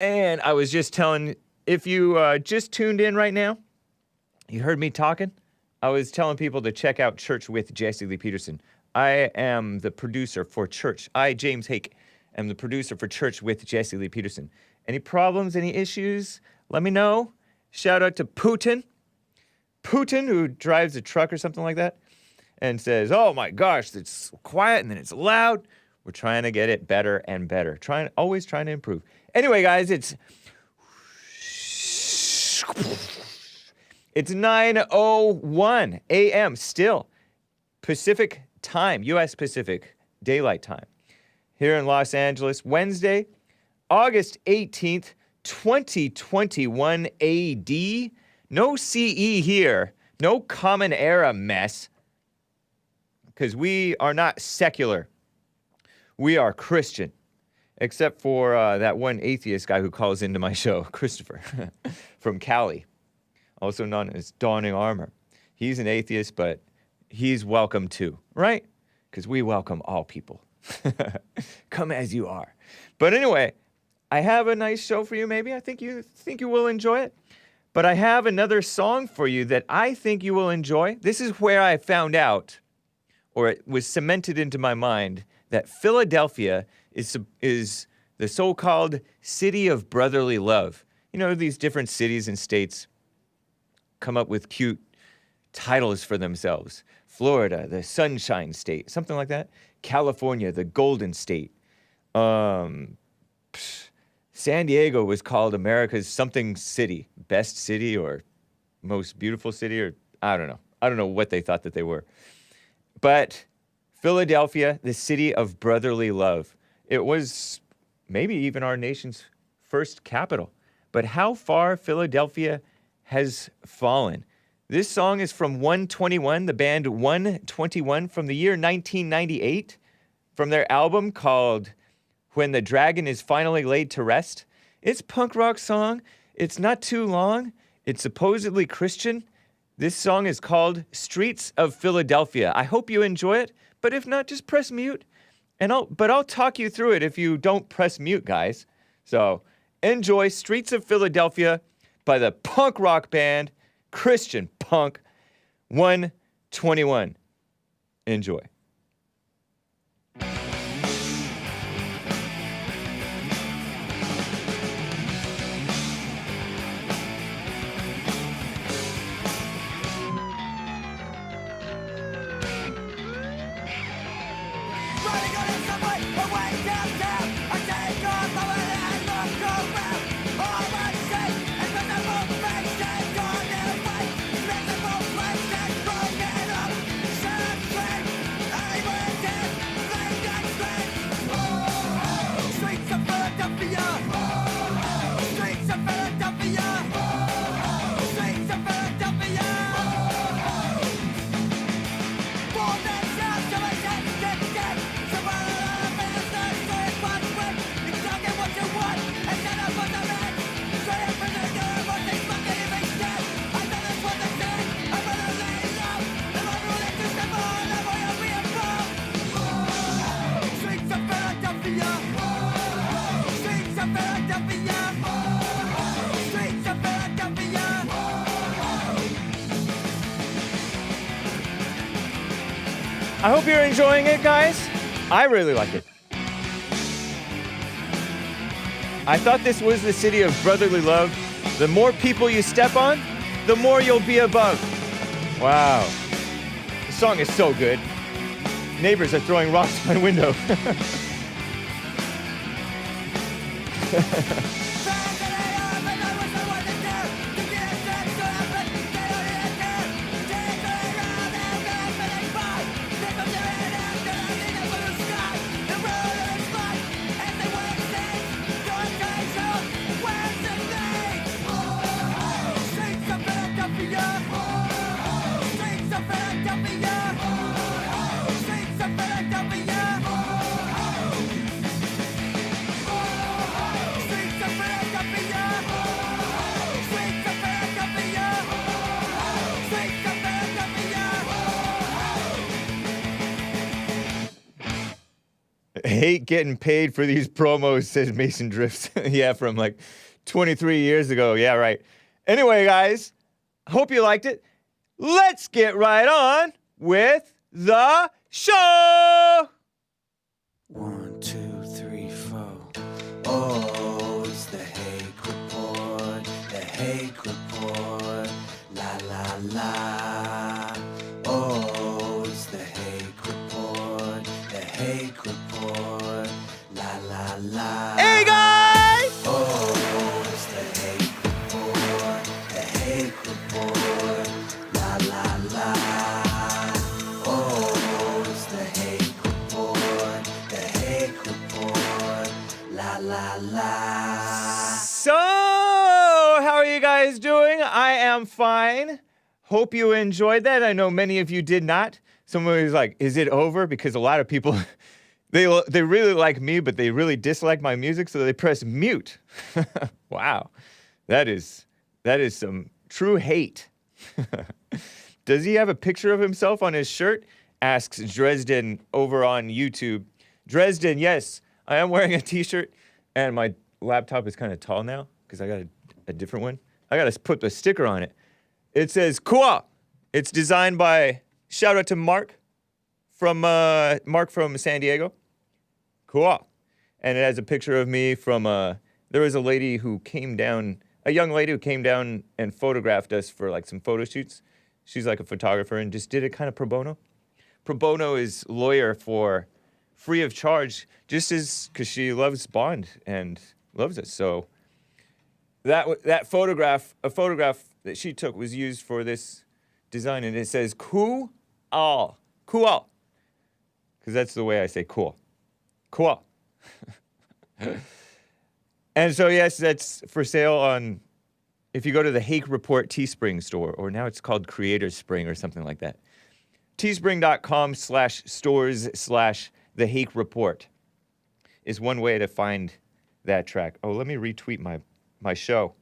And I was just telling, if you just tuned in right now, you heard me talking. I was telling people to check out Church with Jesse Lee Peterson. I am the producer for Church. I, James Hake, am the producer for Church with Jesse Lee Peterson. Any problems, any issues, let me know. Shout out to Putin, who drives a truck or something like that, and says, oh my gosh, it's quiet and then it's loud. We're trying to get it better and better. Always trying to improve. Anyway, guys, it's 9:01 a.m. still. Pacific time, U.S. Pacific Daylight Time. Here in Los Angeles, Wednesday, August 18th, 2021 AD. No CE here. No Common Era mess. Because we are not secular. We are Christian. Except for that one atheist guy who calls into my show, Christopher, from Cali, also known as Dawning Armor. He's an atheist, but he's welcome too, right? Because we welcome all people. Come as you are. But anyway, I have a nice show for you, maybe. I think you will enjoy it. But I have another song for you that I think you will enjoy. This is where I found out, or it was cemented into my mind, that Philadelphia is the so-called city of brotherly love. You know, these different cities and states come up with cute titles for themselves. Florida, the Sunshine State, something like that. California, the Golden State. San Diego was called America's something city, best city or most beautiful city, or I don't know. I don't know what they thought that they were. But Philadelphia, the city of brotherly love. It was maybe even our nation's first capital. But how far Philadelphia has fallen. This song is from 121, the band 121, from the year 1998, from their album called When the Dragon is Finally Laid to Rest. It's a punk rock song. It's not too long. It's supposedly Christian. This song is called Streets of Philadelphia. I hope you enjoy it, but if not, just press mute. But I'll talk you through it if you don't press mute, guys. So enjoy Streets of Philadelphia by the punk rock band Christian Punk 121. Enjoy. I hope you're enjoying it, guys. I really like it. I thought this was the city of brotherly love. The more people you step on, the more you'll be above. Wow. The song is so good. Neighbors are throwing rocks at my window. Streets of Philadelphia. hate getting paid for these promos, says Mason Drifts. Yeah, from like 23 years ago. Yeah, right. Anyway, guys, hope you liked it. Let's get right on with the show. 1, 2, 3, 4. Oh, it's the Hake Report. The Hake Report. La la la. Oh, it's the Hake Report. The Hake Report. La la la. Hey, guys! Oh, it's the Hake Report. The Hake Report. La la la. Oh, it's the Hake Report. The Hake Report. La la la. So, how are you guys doing? I am fine. Hope you enjoyed that. I know many of you did not. Someone was like, is it over? Because a lot of people, they really like me, but they really dislike my music, so they press mute. Wow. That is some true hate. Does he have a picture of himself on his shirt? Asks Dresden over on YouTube. Dresden, yes, I am wearing a t-shirt, and my laptop is kind of tall now because I got a different one. I got to put the sticker on it. It says, cool. It's designed by, shout out to Mark from San Diego. Cool. And it has a picture of me from, there was a lady who came down, a young lady who came down and photographed us for like some photo shoots. She's like a photographer and just did it kind of pro bono. Pro bono is lawyer for free of charge, just as, because she loves Bond and loves us. So that photograph, a photograph that she took was used for this design, and it says cool, because that's the way I say cool. And so yes, that's for sale on, if you go to the Hake Report Teespring store, or now it's called Creator Spring or something like that. Teespring.com/stores/the Hake Report is one way to find that track. Oh, let me retweet my show.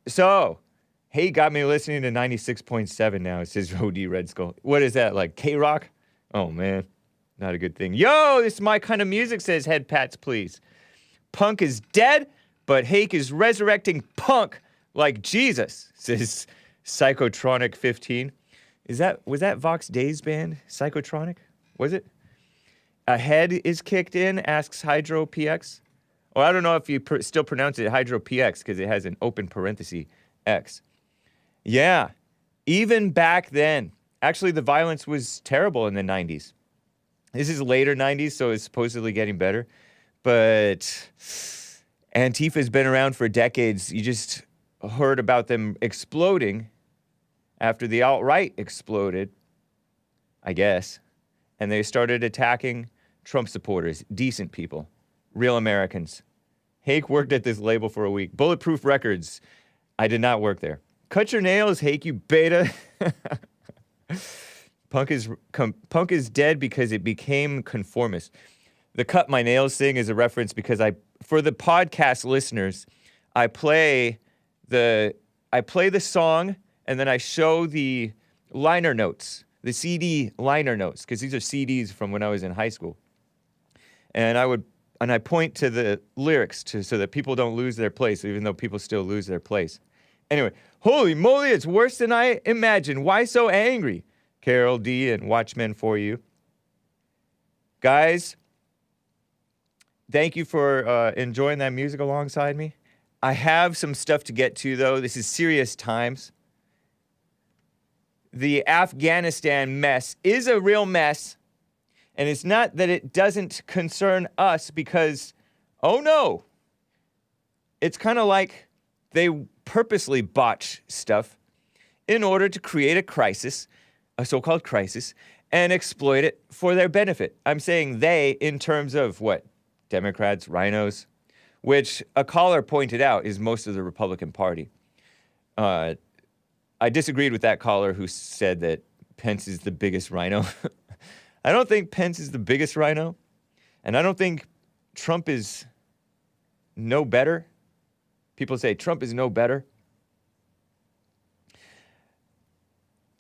So, hey, got me listening to 96.7 now. It says OD Red Skull. What is that, like K-Rock? Oh, man. Not a good thing. Yo, this is my kind of music, says Head Pats, please. Punk is dead, but Hake is resurrecting punk like Jesus, says Psychotronic 15. Was that Vox Days band? Psychotronic? Was it? A head is kicked in, asks Hydro PX. Or I don't know if you still pronounce it Hydro PX because it has an open parenthesis X. Yeah, even back then. Actually, the violence was terrible in the 90s. This is later 90s, so it's supposedly getting better. But Antifa's been around for decades. You just heard about them exploding after the alt-right exploded, I guess. And they started attacking Trump supporters, decent people, real Americans. Hake worked at this label for a week. Bulletproof Records. I did not work there. Cut your nails, Hake, you beta. Punk is dead because it became conformist. The cut my nails thing is a reference because for the podcast listeners, I play the song and then I show the liner notes, the CD liner notes, because these are CDs from when I was in high school. And I point to the lyrics so that people don't lose their place, even though people still lose their place. Anyway, holy moly, it's worse than I imagined. Why so angry? Carol D and Watchmen for you. Guys, thank you for enjoying that music alongside me. I have some stuff to get to, though. This is serious times. The Afghanistan mess is a real mess. And it's not that it doesn't concern us because, oh no, it's kind of like they purposely botch stuff in order to create a crisis, a so-called crisis, and exploit it for their benefit. I'm saying they in terms of what? Democrats, rhinos, which a caller pointed out is most of the Republican Party. I disagreed with that caller who said that Pence is the biggest rhino. I don't think Pence is the biggest rhino, and I don't think Trump is no better. People say Trump is no better.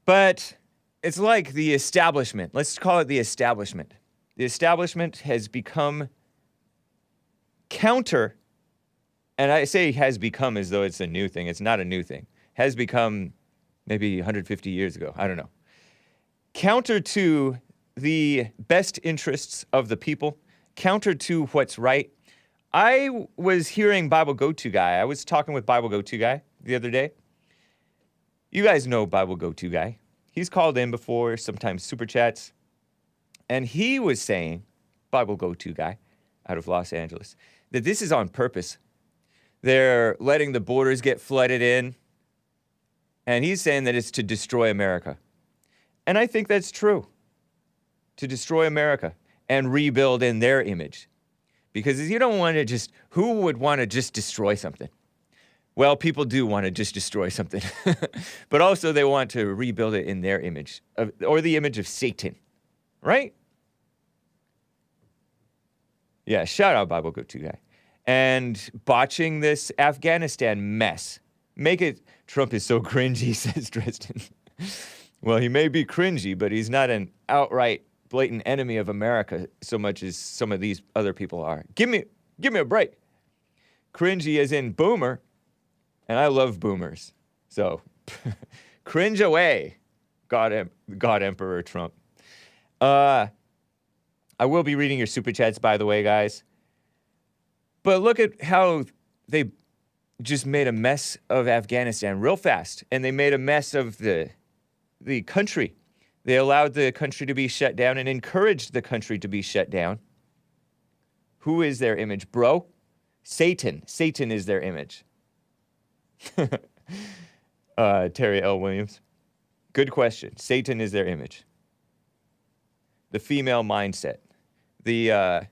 But it's like the establishment. Let's call it the establishment. The establishment has become counter, and I say has become as though it's a new thing. It's not a new thing. Has become maybe 150 years ago. I don't know. Counter to the best interests of the people, counter to what's right. I was hearing Bible Go-To Guy. I was talking with Bible Go-To Guy the other day. You guys know Bible Go-To Guy. He's called in before, sometimes super chats. And he was saying, Bible Go-To Guy out of Los Angeles, that this is on purpose. They're letting the borders get flooded in. And he's saying that it's to destroy America. And I think that's true. To destroy America and rebuild in their image. Because you don't want to just, who would want to just destroy something? Well, people do want to just destroy something. But also they want to rebuild it in their image, or the image of Satan. Right? Yeah, shout out Bible Go-To Guy. And botching this Afghanistan mess. Make it, Trump is so cringy, says Dresden. Well, he may be cringy, but he's not an outright blatant enemy of America so much as some of these other people are. Give me a break. Cringy as in boomer, and I love boomers. So, cringe away, God Emperor Trump. I will be reading your super chats, by the way, guys. But look at how they just made a mess of Afghanistan real fast, and they made a mess of the country. They allowed the country to be shut down and encouraged the country to be shut down. Who is their image, bro? Satan. Satan is their image. Terry L. Williams. Good question. Satan is their image. The female mindset. The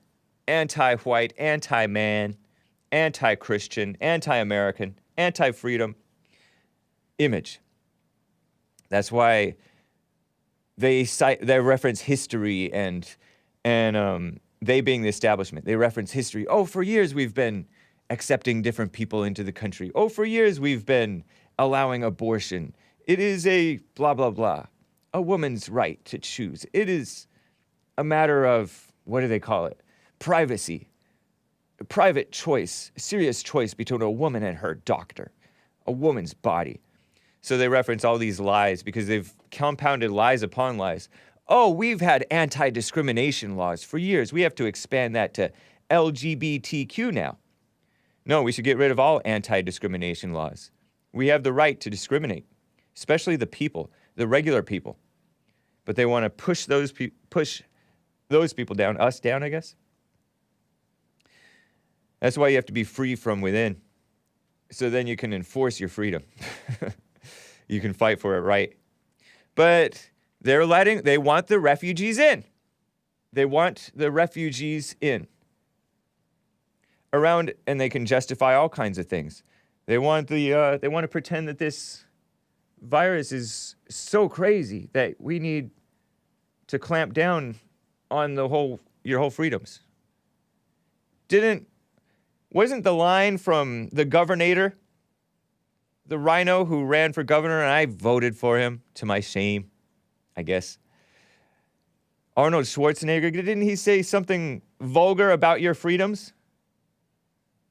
anti-white, anti-man, anti-Christian, anti-American, anti-freedom image. That's why they reference history and they being the establishment, they reference history. Oh, for years we've been accepting different people into the country. Oh, for years we've been allowing abortion. It is a blah, blah, blah. A woman's right to choose. It is a matter of, what do they call it? Privacy. A private choice, a serious choice between a woman and her doctor. A woman's body. So they reference all these lies because they've compounded lies upon lies. Oh, we've had anti-discrimination laws for years. We have to expand that to LGBTQ now. No, we should get rid of all anti-discrimination laws. We have the right to discriminate, especially the people, the regular people. But they want to push those people down, us down, I guess. That's why you have to be free from within. So then you can enforce your freedom. You can fight for it right. But they want the refugees in. They want the refugees in. Around, and they can justify all kinds of things. They want to pretend that this virus is so crazy that we need to clamp down on your whole freedoms. Wasn't the line from the governor, the rhino who ran for governor, and I voted for him, to my shame, I guess. Arnold Schwarzenegger, didn't he say something vulgar about your freedoms?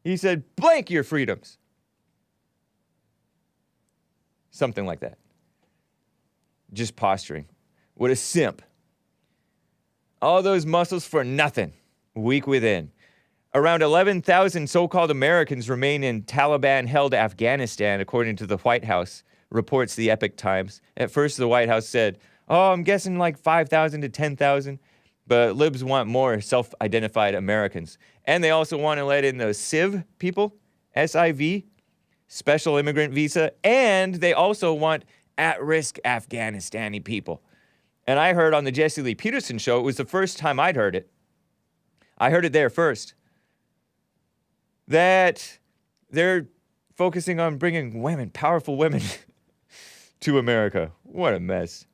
He said, blank your freedoms. Something like that. Just posturing. What a simp. All those muscles for nothing. Weak within. Around 11,000 so-called Americans remain in Taliban-held Afghanistan, according to the White House, reports the Epoch Times. At first, the White House said, oh, I'm guessing like 5,000 to 10,000. But libs want more self-identified Americans. And they also want to let in the SIV people, S-I-V, special immigrant visa. And they also want at-risk Afghanistani people. And I heard on the Jesse Lee Peterson show, it was the first time I'd heard it. I heard it there first. That they're focusing on bringing women, powerful women, to America. What a mess.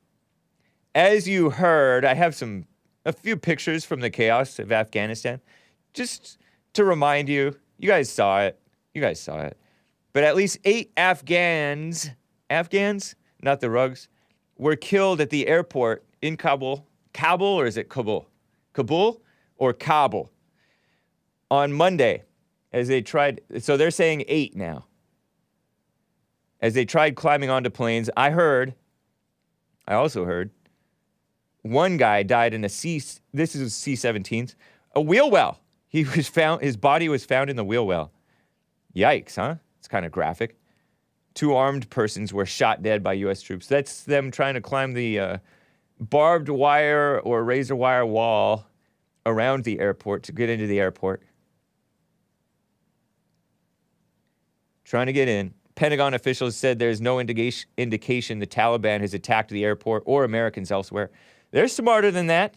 As you heard, I have a few pictures from the chaos of Afghanistan. Just to remind you, you guys saw it. But at least 8 Afghans, not the rugs, were killed at the airport in Kabul. Kabul, or is it Kabul? Kabul or Kabul. On Monday, as they tried, so they're saying 8 now. As they tried climbing onto planes, I also heard, one guy died in this is C-17, a wheel well. His body was found in the wheel well. Yikes, huh? It's kind of graphic. 2 armed persons were shot dead by U.S. troops. That's them trying to climb the barbed wire or razor wire wall around the airport to get into the airport. Trying to get in. Pentagon officials said there's no indication the Taliban has attacked the airport or Americans elsewhere. They're smarter than that.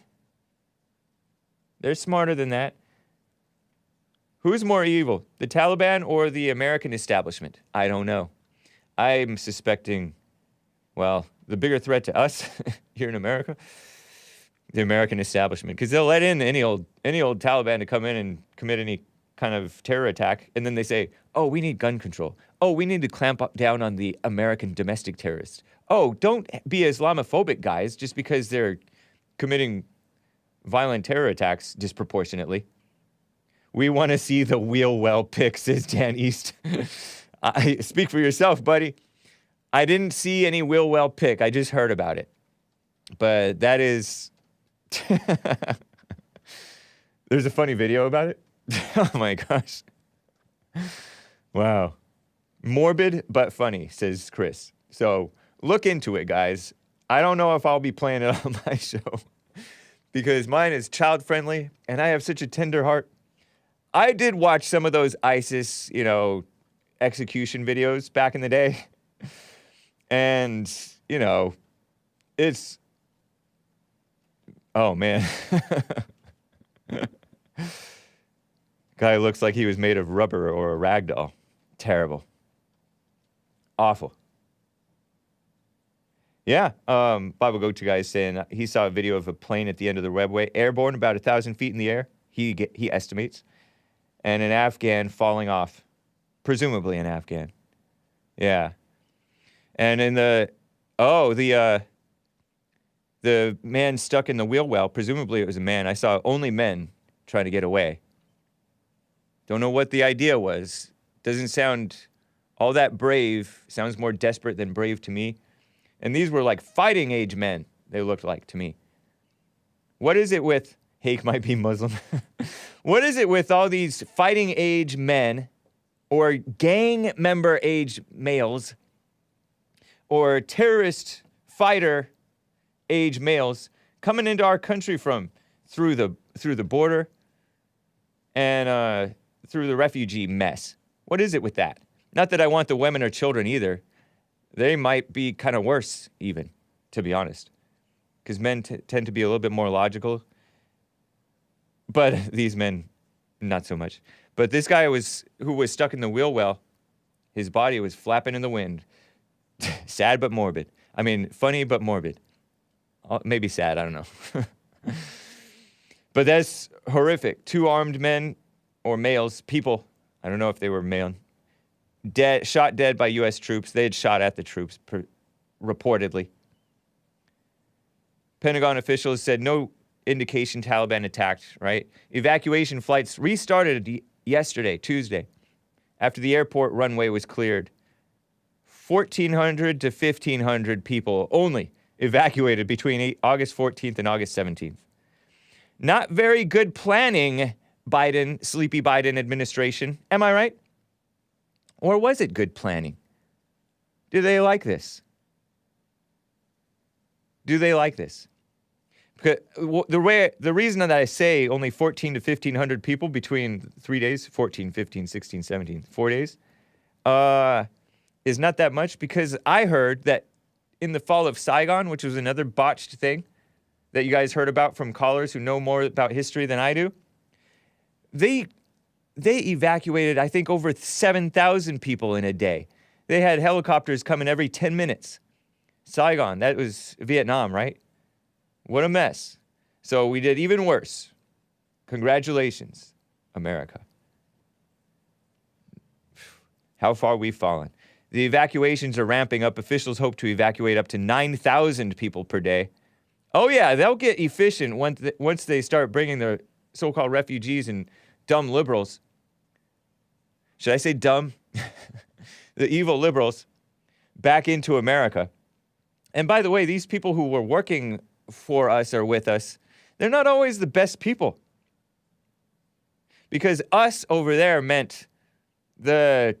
They're smarter than that. Who's more evil, the Taliban or the American establishment? I don't know. I'm suspecting, well, the bigger threat to us here in America, the American establishment, because they'll let in any old Taliban to come in and commit any kind of terror attack, and then they say, oh, we need gun control. Oh, we need to clamp down on the American domestic terrorists. Oh, don't be Islamophobic, guys, just because they're committing violent terror attacks disproportionately. We want to see the wheel well pic, says Dan East. Speak for yourself, buddy. I didn't see any wheel well pic. I just heard about it. But that is... There's a funny video about it. Oh my gosh. Wow. Morbid but funny, says Chris. So look into it, guys. I don't know if I'll be playing it on my show because mine is child friendly and I have such a tender heart. I did watch some of those ISIS, execution videos back in the day. And, it's... Oh, man. Guy looks like he was made of rubber or a rag doll. Terrible. Awful. Yeah, Bible Go-To guy is saying he saw a video of a plane at the end of the webway, airborne about 1,000 feet in the air, he estimates, and an Afghan falling off. Presumably an Afghan. Yeah. And in the man stuck in the wheel well, presumably it was a man. I saw only men trying to get away. Don't know what the idea was. Doesn't sound all that brave. Sounds more desperate than brave to me. And these were like fighting age men, they looked like to me. What is it with, Hake might be Muslim. What is it with all these fighting age men or gang member age males or terrorist fighter age males coming into our country from through the border and through the refugee mess? What is it with that? Not that I want the women or children either. They might be kind of worse even, to be honest. Because men tend to be a little bit more logical. But these men, not so much. But this guy who was stuck in the wheel well, his body was flapping in the wind. Sad but morbid. I mean, funny but morbid. Maybe sad, I don't know. But that's horrific. 2 armed men or males, people, I don't know if they were male, shot dead by U.S. troops. They had shot at the troops, reportedly. Pentagon officials said no indication Taliban attacked, right? Evacuation flights restarted yesterday, Tuesday, after the airport runway was cleared. 1,400 to 1,500 people only evacuated between August 14th and August 17th. Not very good planning, Sleepy Biden administration. Am I right? Or was it good planning? Do they like this? Do they like this? Because the reason that I say only 14 to 1,500 people between 3 days, 14, 15, 16, 17, 4 days, is not that much because I heard that in the fall of Saigon, which was another botched thing that you guys heard about from callers who know more about history than I do, they evacuated, I think, over 7,000 people in a day. They had helicopters coming every 10 minutes. Saigon, that was Vietnam, right? What a mess. So we did even worse. Congratulations, America. How far we've fallen. The evacuations are ramping up. Officials hope to evacuate up to 9,000 people per day. Oh, yeah, they'll get efficient once they start bringing their so-called refugees and dumb liberals. Should I say dumb? The evil liberals back into America. And by the way, these people who were working for us or with us, they're not always the best people. Because us over there meant the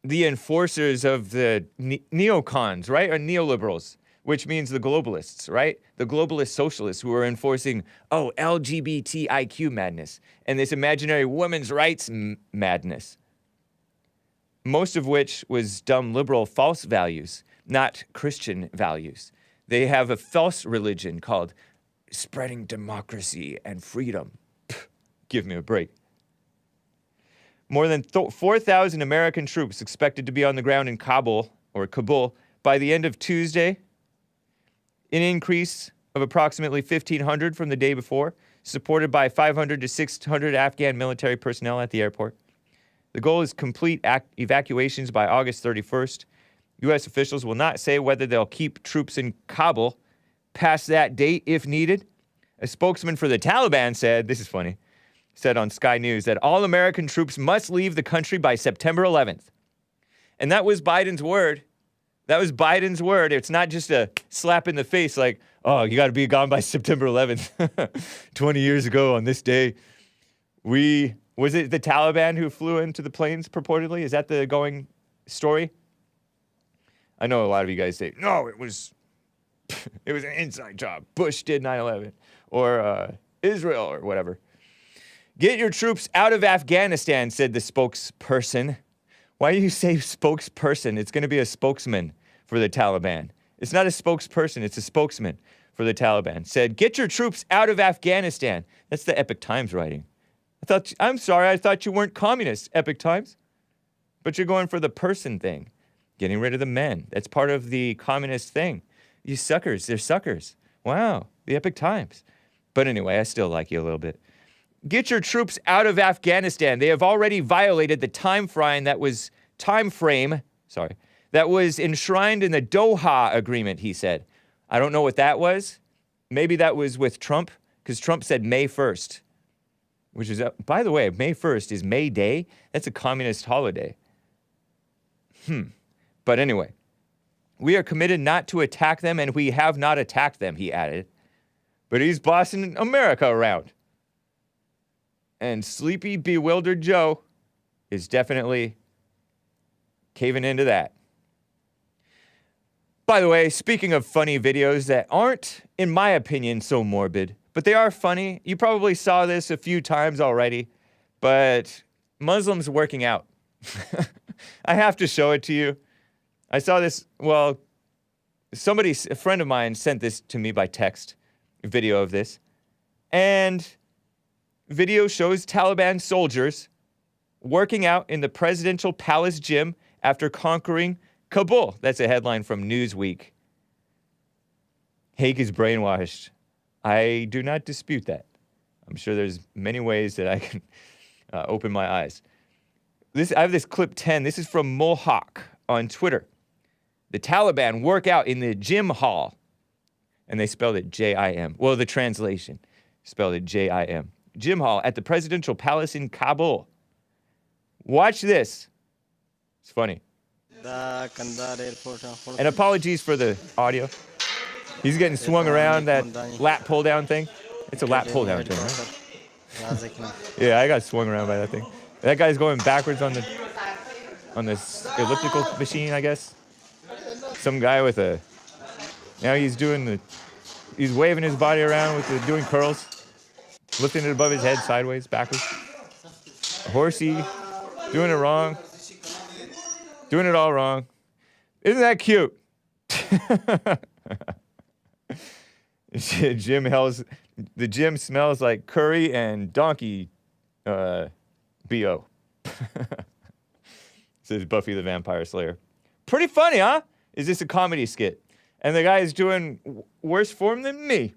enforcers of the neocons, right? Or neoliberals, which means the globalists, right? The globalist socialists who are enforcing, LGBTIQ madness and this imaginary women's rights madness. Most of which was dumb liberal false values, not Christian values. They have a false religion called spreading democracy and freedom. Pff, give me a break. More than 4,000 American troops expected to be on the ground in Kabul by the end of Tuesday, an increase of approximately 1,500 from the day before, supported by 500 to 600 Afghan military personnel at the airport. The goal is complete evacuations by August 31st. U.S. officials will not say whether they'll keep troops in Kabul past that date if needed. A spokesman for the Taliban said on Sky News that all American troops must leave the country by September 11th. And that was Biden's word. That was Biden's word. It's not just a slap in the face like, you got to be gone by September 11th. 20 years ago on this day, was it the Taliban who flew into the planes purportedly? Is that the going story? I know a lot of you guys say, no, it was an inside job. Bush did 9/11 or Israel or whatever. Get your troops out of Afghanistan, said the spokesperson. Why do you say spokesperson? It's going to be a spokesman for the Taliban. It's not a spokesperson, it's a spokesman for the Taliban. Said, get your troops out of Afghanistan. That's the Epic Times writing. I'm sorry, I thought you weren't communists, Epic Times. But you're going for the person thing. Getting rid of the men. That's part of the communist thing. You suckers, they're suckers. Wow, the Epic Times. But anyway, I still like you a little bit. Get your troops out of Afghanistan. They have already violated the time frame that was enshrined in the Doha Agreement, he said. I don't know what that was. Maybe that was with Trump, because Trump said May 1st, which is, by the way, May 1st is May Day. That's a communist holiday. But anyway, we are committed not to attack them, and we have not attacked them, he added. But he's bossing America around. And sleepy, bewildered Joe is definitely caving into that. By the way, speaking of funny videos that aren't, in my opinion, so morbid, but they are funny. You probably saw this a few times already, but Muslims working out. I have to show it to you. I saw this, a friend of mine sent this to me by text, a video of this. And video shows Taliban soldiers working out in the presidential palace gym after conquering Kabul. That's a headline from Newsweek. Hake is brainwashed. I do not dispute that. I'm sure there's many ways that I can open my eyes. I have this clip 10. This is from Mohawk on Twitter. The Taliban work out in the gym hall. And they spelled it J-I-M. Well, the translation spelled it J-I-M. Gym hall at the presidential palace in Kabul. Watch this. It's funny. And apologies for the audio. He's getting swung around that lat pull down thing. It's a lat pull down thing, right? Yeah, I got swung around by that thing. That guy's going backwards on this elliptical machine, I guess. Some guy with he's waving his body around doing curls. Lifting it above his head, sideways, backwards. Horsey, doing it wrong. Doing it all wrong. Isn't that cute? The gym smells like curry and donkey B.O. Says Buffy the Vampire Slayer. Pretty funny, huh? Is this a comedy skit? And the guy is doing worse form than me.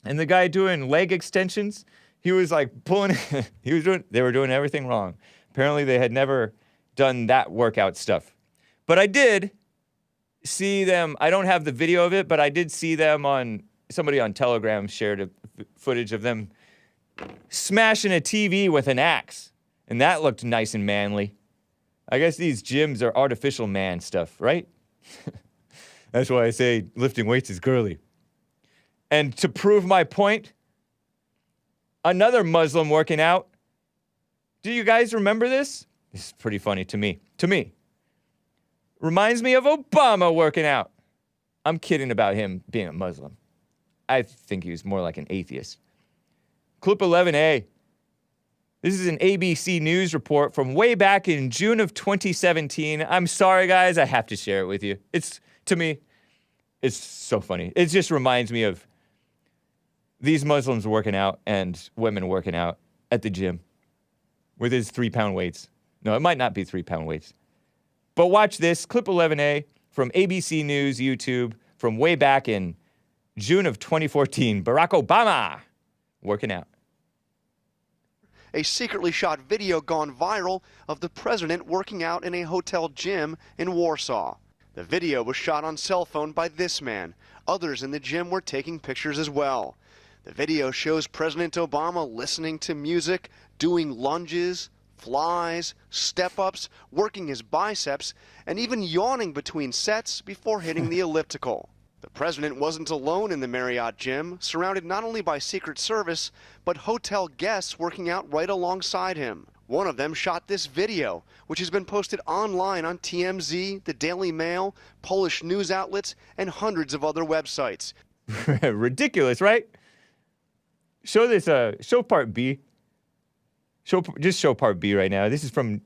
And the guy doing leg extensions, he was like pulling, they were doing everything wrong. Apparently they had never done that workout stuff. But I did see them, I don't have the video of it, but I did see them on somebody on Telegram shared footage of them smashing a TV with an axe. And that looked nice and manly. I guess these gyms are artificial man stuff, right? That's why I say lifting weights is girly. And to prove my point, another Muslim working out. Do you guys remember this? This is pretty funny to me. Reminds me of Obama working out. I'm kidding about him being a Muslim. I think he was more like an atheist. Clip 11A. This is an ABC News report from way back in June of 2017. I'm sorry, guys. I have to share it with you. To me, it's so funny. It just reminds me of these Muslims working out and women working out at the gym with his 3-pound weights. No, it might not be 3-pound weights. But watch this, clip 11A from ABC News YouTube from way back in June of 2014. Barack Obama working out. A secretly shot video gone viral of the president working out in a hotel gym in Warsaw. The video was shot on cell phone by this man. Others in the gym were taking pictures as well. The video shows President Obama listening to music, doing lunges, flies, step-ups, working his biceps, and even yawning between sets before hitting the elliptical. The president wasn't alone in the Marriott gym, surrounded not only by Secret Service, but hotel guests working out right alongside him. One of them shot this video, which has been posted online on TMZ, the Daily Mail, Polish news outlets, and hundreds of other websites. Ridiculous, right? Show this, show part B. Just show part B right now. This is from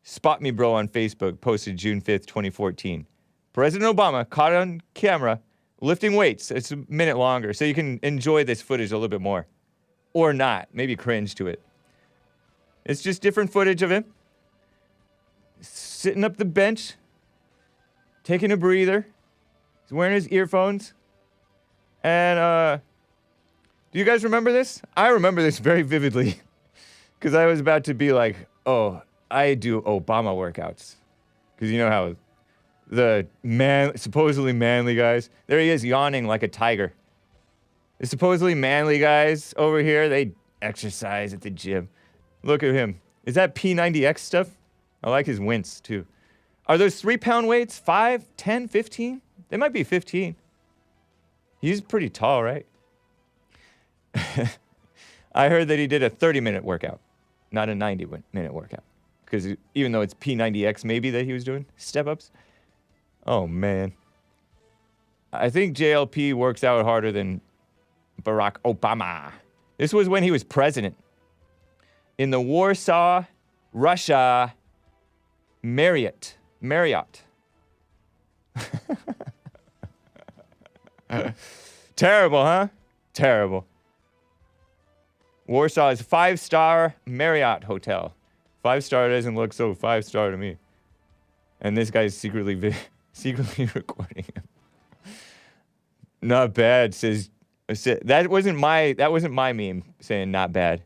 Spot Me Bro on Facebook, posted June 5th, 2014. President Obama caught on camera lifting weights. It's a minute longer, so you can enjoy this footage a little bit more. Or not. Maybe cringe to it. It's just different footage of him sitting up the bench, taking a breather. He's wearing his earphones. And, do you guys remember this? I remember this very vividly. Because I was about to be like, oh, I do Obama workouts. Because you know how the supposedly manly guys, there he is yawning like a tiger. The supposedly manly guys over here, they exercise at the gym. Look at him. Is that P90X stuff? I like his wince, too. Are those 3-pound weights? 5, 10, 15? They might be 15. He's pretty tall, right? I heard that he did a 30-minute workout, not a 90-minute workout. Because even though it's P90X maybe that he was doing, step-ups. Oh, man. I think JLP works out harder than Barack Obama. This was when he was president. In the Warsaw, Russia, Marriott. Terrible, huh? Terrible. Warsaw is 5-star Marriott hotel. 5-star doesn't look so 5-star to me. And this guy's secretly recording him. Not bad, says. That wasn't my meme saying not bad.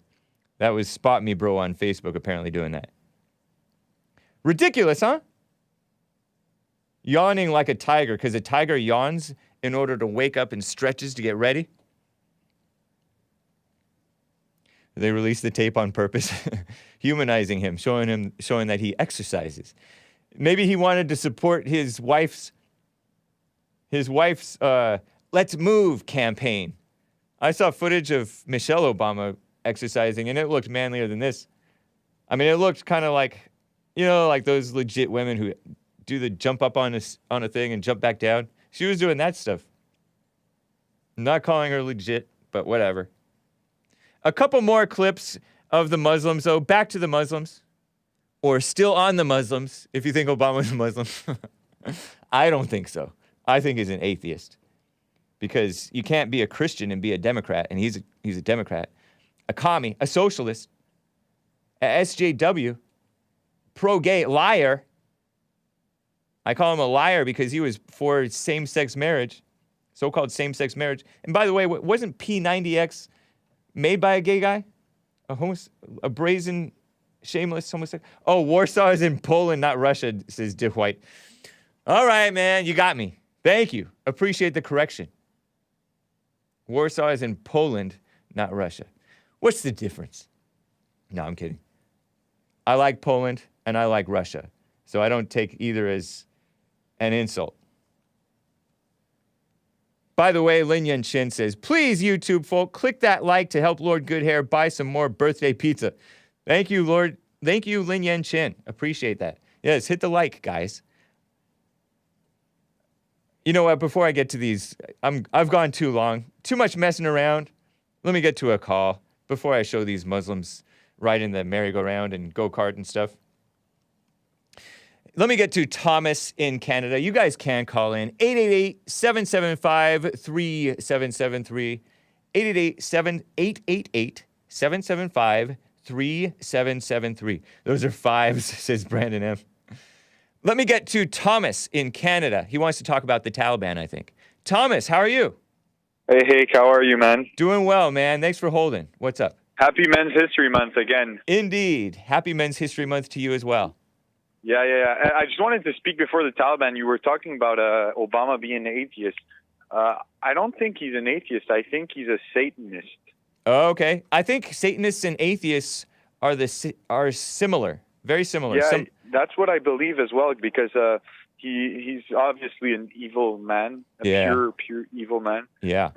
That was Spot Me Bro on Facebook apparently doing that. Ridiculous, huh? Yawning like a tiger, because a tiger yawns in order to wake up and stretches to get ready. They released the tape on purpose, humanizing him, showing that he exercises. Maybe he wanted to support his wife's Let's Move campaign. I saw footage of Michelle Obama exercising, and it looked manlier than this. I mean, it looked kind of like, like those legit women who do the jump up on a thing and jump back down. She was doing that stuff. I'm not calling her legit, but whatever. A couple more clips of the Muslims, though. Back to the Muslims. Or still on the Muslims, if you think Obama's a Muslim. I don't think so. I think he's an atheist. Because you can't be a Christian and be a Democrat, and he's a Democrat. A commie, a socialist, a SJW, pro-gay, liar. I call him a liar because he was for same-sex marriage, so-called same-sex marriage. And by the way, wasn't P90X made by a gay guy? A brazen, shameless homosexual? Oh, Warsaw is in Poland, not Russia, says Diff White. All right, man, you got me. Thank you. Appreciate the correction. Warsaw is in Poland, not Russia. What's the difference? No, I'm kidding. I like Poland and I like Russia, so I don't take either as an insult. By the way, Lin Yan Chin says, please, YouTube folk, click that like to help Lord Goodhair buy some more birthday pizza. Thank you, Lord. Thank you, Lin Yan Chin. Appreciate that. Yes, hit the like, guys. You know what? Before I get to these, I've gone too long. Too much messing around. Let me get to a call before I show these Muslims riding the merry-go-round and go-kart and stuff. Let me get to Thomas in Canada. You guys can call in. 888-775-3773. 888-775-3773. Those are fives, says Brandon M. Let me get to Thomas in Canada. He wants to talk about the Taliban, I think. Thomas, how are you? Hey, Hake, how are you, man? Doing well, man. Thanks for holding. What's up? Happy Men's History Month again. Indeed. Happy Men's History Month to you as well. Yeah. I just wanted to speak before the Taliban. You were talking about Obama being an atheist. I don't think he's an atheist. I think he's a Satanist. Okay. I think Satanists and atheists are similar. Very similar. Yeah, that's what I believe as well, because he's obviously an evil man, pure evil man. Yeah.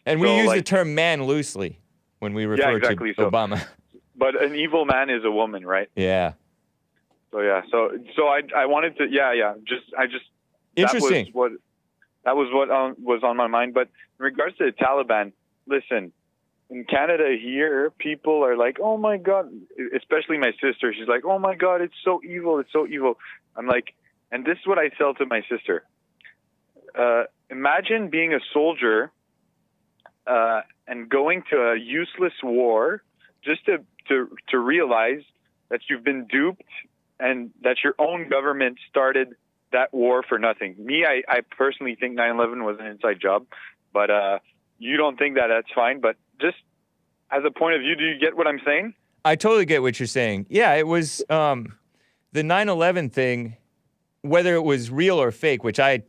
And we use the term man loosely when we refer to Obama. But an evil man is a woman, right? Yeah. So I wanted to Interesting. That was what was on my mind. But in regards to the Taliban, listen, in Canada here, people are like, oh my God, especially my sister. She's like, oh my God, it's so evil. It's so evil. I'm like, and this is what I tell to my sister. Imagine being a soldier and going to a useless war just to realize that you've been duped and that your own government started that war for nothing. Me, I personally think 9/11 was an inside job, but you don't think that that's fine. But just as a point of view, do you get what I'm saying? I totally get what you're saying. Yeah, it was the 9/11 thing, whether it was real or fake, which I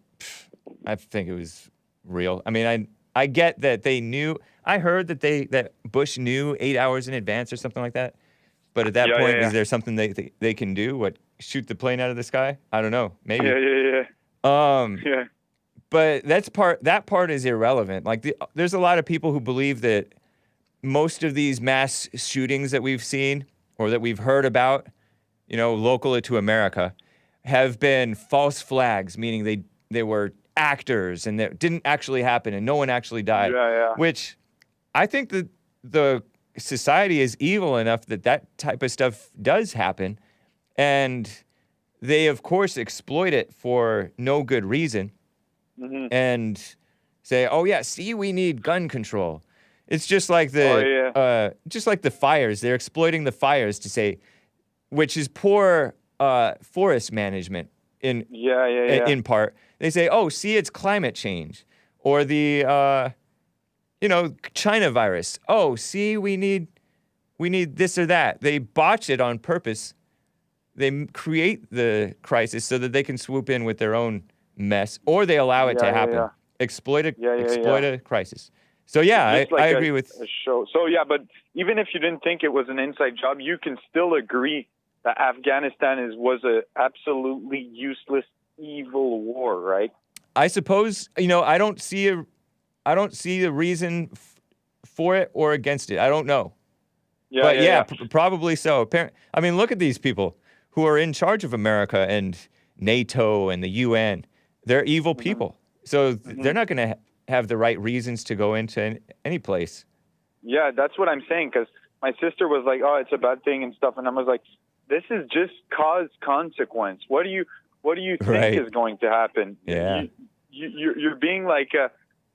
think it was real. I mean, I get that they knew. I heard that Bush knew 8 hours in advance or something like that. But at that point, is there something they can do? What, shoot the plane out of the sky? I don't know. Maybe. Yeah. But that part is irrelevant. Like there's a lot of people who believe that most of these mass shootings that we've seen or that we've heard about, local to America, have been false flags, meaning they were actors and that didn't actually happen and no one actually died. Yeah. Which I think that the society is evil enough that type of stuff does happen, and they of course exploit it for no good reason, and say, "Oh yeah, see, we need gun control." It's just like the fires. They're exploiting the fires to say, which is poor forest management in part. They say, "Oh, see, it's climate change," or the China virus. Oh, see, we need this or that. They botch it on purpose. They create the crisis so that they can swoop in with their own mess, or they allow it to happen. Yeah. Exploit a crisis. So yeah, I agree with a show. So yeah, but even if you didn't think it was an inside job, you can still agree that Afghanistan was a absolutely useless, evil war, right? I suppose I don't see a reason for it or against it. I don't know. Probably so. I mean, look at these people who are in charge of America and NATO and the UN. They're evil people. So they're not going to have the right reasons to go into any place. Yeah, that's what I'm saying, because my sister was like, oh, it's a bad thing and stuff. And I was like, this is just cause-consequence. What do you think is going to happen? Yeah. You're being like...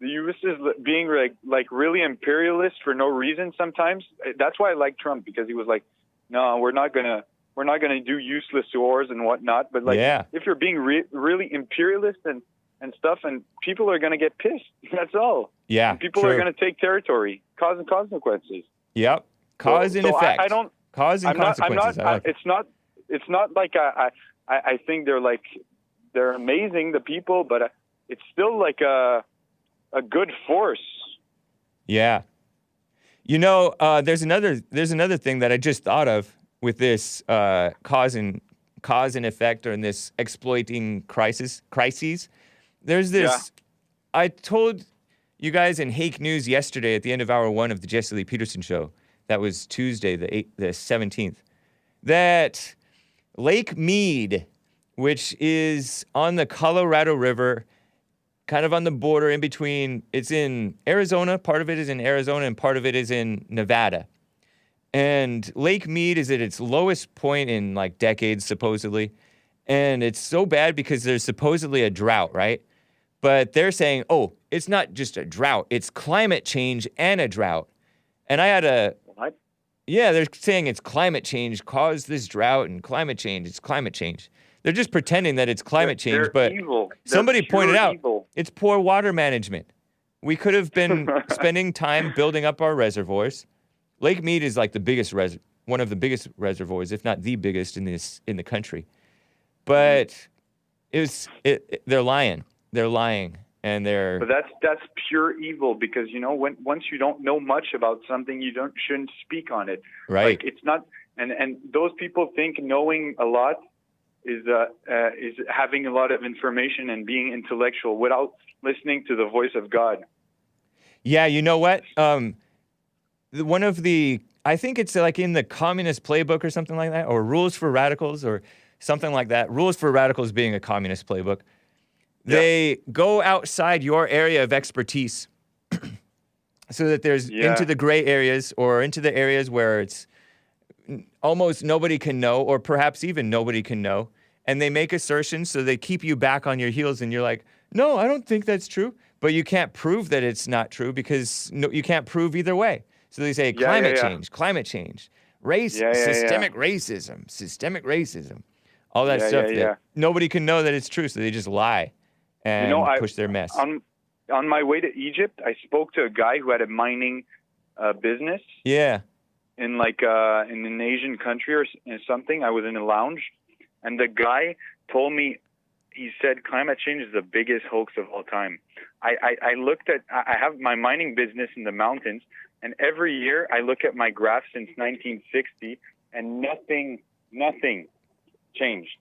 the U.S. is being like really imperialist for no reason sometimes. That's why I like Trump, because he was like, no, we're not gonna do useless wars and whatnot. But if you're being really imperialist and stuff, and people are gonna get pissed. That's all. Yeah, and people are gonna take territory, cause and consequences. Yep, cause and effect. I don't. Cause and consequences. It's not like I think they're amazing, the people, but it's still like a good force. Yeah. You know, there's another thing that I just thought of with this cause and effect, or in this exploiting crises. There's this. I told you guys in Hake News yesterday at the end of hour 1 of the Jesse Lee Peterson show. That was Tuesday, the 17th. That Lake Mead, which is on the Colorado River, kind of on the border in between, it's in Arizona, part of it is in Arizona, and part of it is in Nevada. And Lake Mead is at its lowest point in like decades, supposedly. And it's so bad because there's supposedly a drought, right? But they're saying, oh, it's not just a drought, it's climate change and a drought. And I had a... What? Yeah, they're saying it's climate change caused this drought, and climate change, it's climate change. They're just pretending that it's climate change, They're but evil. somebody They're pointed pure out evil. it's poor water management. We could have been spending time building up our reservoirs. Lake Mead is like the biggest one of the biggest reservoirs, if not the biggest in the country. But they're lying. They're lying, and they're. But that's pure evil, because once you don't know much about something, you shouldn't speak on it. Right. Like, it's not, and those people think knowing a lot is having a lot of information and being intellectual without listening to the voice of God. Yeah, you know what? One of the, I think it's like in the Communist Playbook or something like that, or Rules for Radicals or something like that. Rules for Radicals being a communist playbook. They go outside your area of expertise so that there's into the gray areas, or into the areas where it's almost nobody can know, or perhaps even nobody can know. And they make assertions, so they keep you back on your heels, and you're like, no, I don't think that's true. But you can't prove that it's not true, because you can't prove either way. So they say climate change, race, systemic racism, all that stuff that nobody can know that it's true, so they just lie and push their mess. On my way to Egypt, I spoke to a guy who had a mining business. Yeah. In in an Asian country or something. I was in a lounge, and the guy told me, he said climate change is the biggest hoax of all time. I looked at, I have my mining business in the mountains, and every year I look at my graphs since 1960, and nothing changed.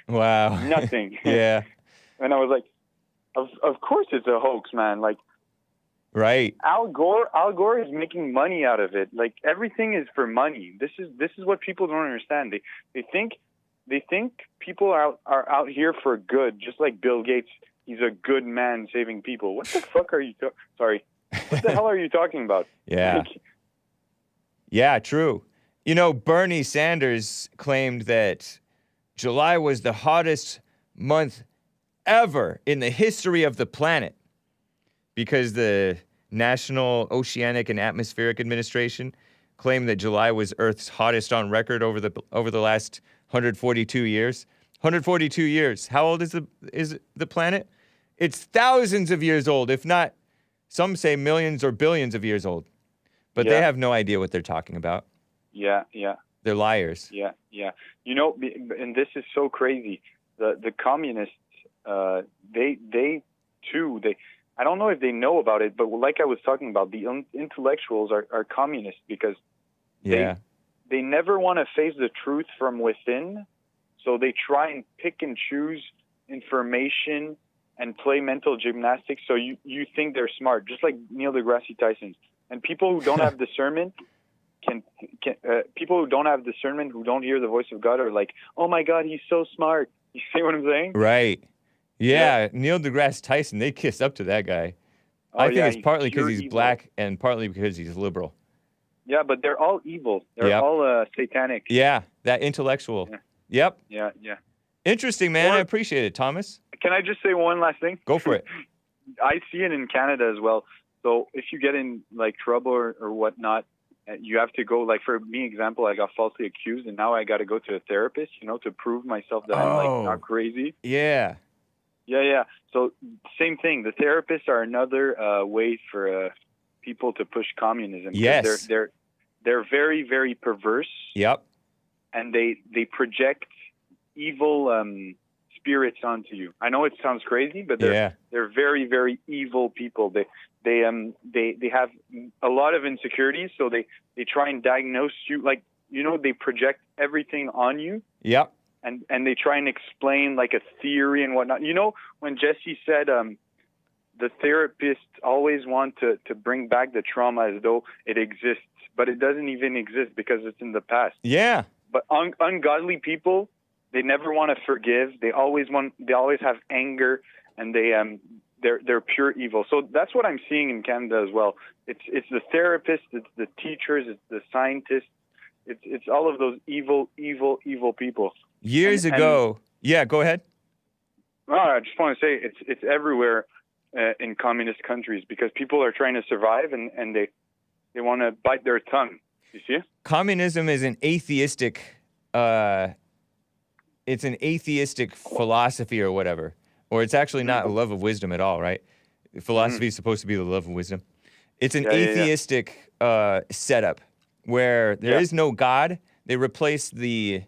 Wow. Nothing. Yeah. And I was like, of course it's a hoax, man. Like, right. Al Gore is making money out of it. Like, everything is for money. This is what people don't understand. They think people are out here for good, just like Bill Gates. He's a good man saving people. What the fuck are you sorry. What the hell are you talking about? Yeah. Yeah, true. Bernie Sanders claimed that July was the hottest month ever in the history of the planet, because the National Oceanic and Atmospheric Administration claimed that July was Earth's hottest on record over the last 142 years. 142 years. How old is the planet? It's thousands of years old, if not, some say millions or billions of years old. But they have no idea what they're talking about. Yeah. They're liars. Yeah. And this is so crazy. The communists, they too, I don't know if they know about it, but like I was talking about, the intellectuals are communists, because they never want to face the truth from within, so they try and pick and choose information and play mental gymnastics, so you think they're smart, just like Neil deGrasse Tyson. And people who don't have discernment people who don't have discernment, who don't hear the voice of God, are like, oh my God, he's so smart. You see what I'm saying? Right. Yeah, Neil deGrasse Tyson, they kiss up to that guy. I think it's partly because he's black and partly because he's liberal. Yeah, but they're all evil. They're all satanic. Yeah, that intellectual. Yeah. Yep. Yeah. Interesting, man. I appreciate it, Thomas. Can I just say one last thing? Go for it. I see it in Canada as well. So if you get in like trouble or whatnot, you have to go, like, for me, example, I got falsely accused, and now I got to go to a therapist, to prove myself that I'm like not crazy. Yeah. Yeah. So same thing. The therapists are another way for people to push communism. Yes. They're very, very perverse. Yep. And they project evil spirits onto you. I know it sounds crazy, but they're very, very evil people. They have a lot of insecurities, so they try and diagnose you, like, you know, they project everything on you. Yep. And they try and explain like a theory and whatnot. You know, when Jesse said the therapists always want to bring back the trauma as though it exists, but it doesn't even exist because it's in the past. Yeah. But ungodly people, they never want to forgive. They always have anger, and they're pure evil. So that's what I'm seeing in Canada as well. It's the therapists, it's the teachers, it's the scientists, it's all of those evil people. Years ago, yeah, go ahead. No, I just want to say it's everywhere in communist countries because people are trying to survive and they want to bite their tongue. You see? Communism is an atheistic. It's an atheistic philosophy or whatever, or it's actually not a love of wisdom at all, right? Philosophy is supposed to be the love of wisdom. It's an atheistic setup where there is no God. They replace the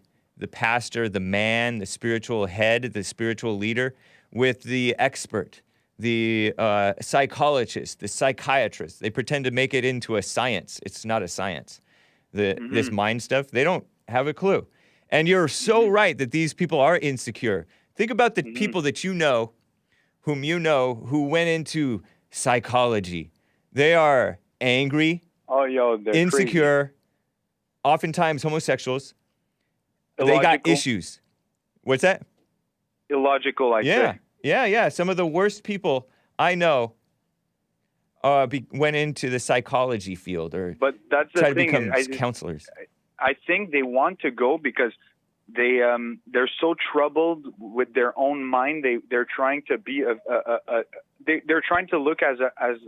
pastor, the man, the spiritual head, the spiritual leader with the expert, the psychologist, the psychiatrist. They pretend to make it into a science. It's not a science. This mind stuff, they don't have a clue. And you're so right that these people are insecure. Think about the people that you know, whom you know, who went into psychology. They are angry, they're insecure, crazy. Oftentimes homosexuals. Illogical. They got issues. What's that? Illogical, I say. Yeah. Some of the worst people I know went into the psychology field or but that's the tried to thing. become counselors. I think they want to go because they're so troubled with their own mind. They're trying to be they're trying to look as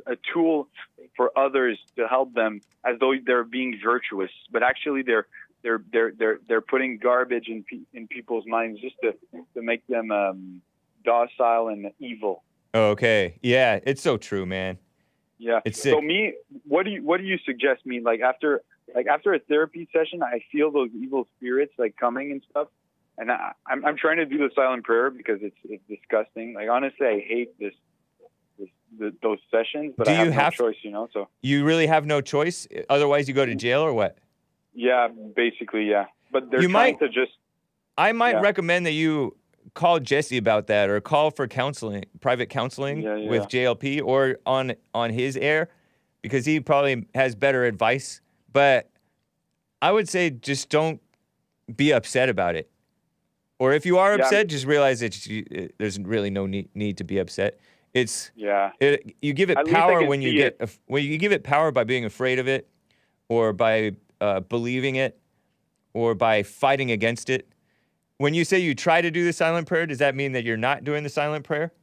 a tool for others to help them, as though they're being virtuous. But actually, they're putting garbage in people's minds just to make them docile and evil. Okay, yeah, it's so true, man. Yeah. It's sick. So what do you suggest me? Like after a therapy session, I feel those evil spirits like coming and stuff, and I'm trying to do the silent prayer because it's disgusting. Like honestly, I hate those sessions, but I have no choice, you know. So you really have no choice. Otherwise, you go to jail or what? Yeah, basically, yeah. But they're trying to just. I might recommend that you call Jesse about that, or call for counseling, private counseling with JLP, or on his air, because he probably has better advice. But I would say just don't be upset about it. Or if you are upset, just realize that there's really no need to be upset. It's you give it power when you give it power by being afraid of it, or by believing it, or by fighting against it. When you say you try to do the silent prayer, does that mean that you're not doing the silent prayer?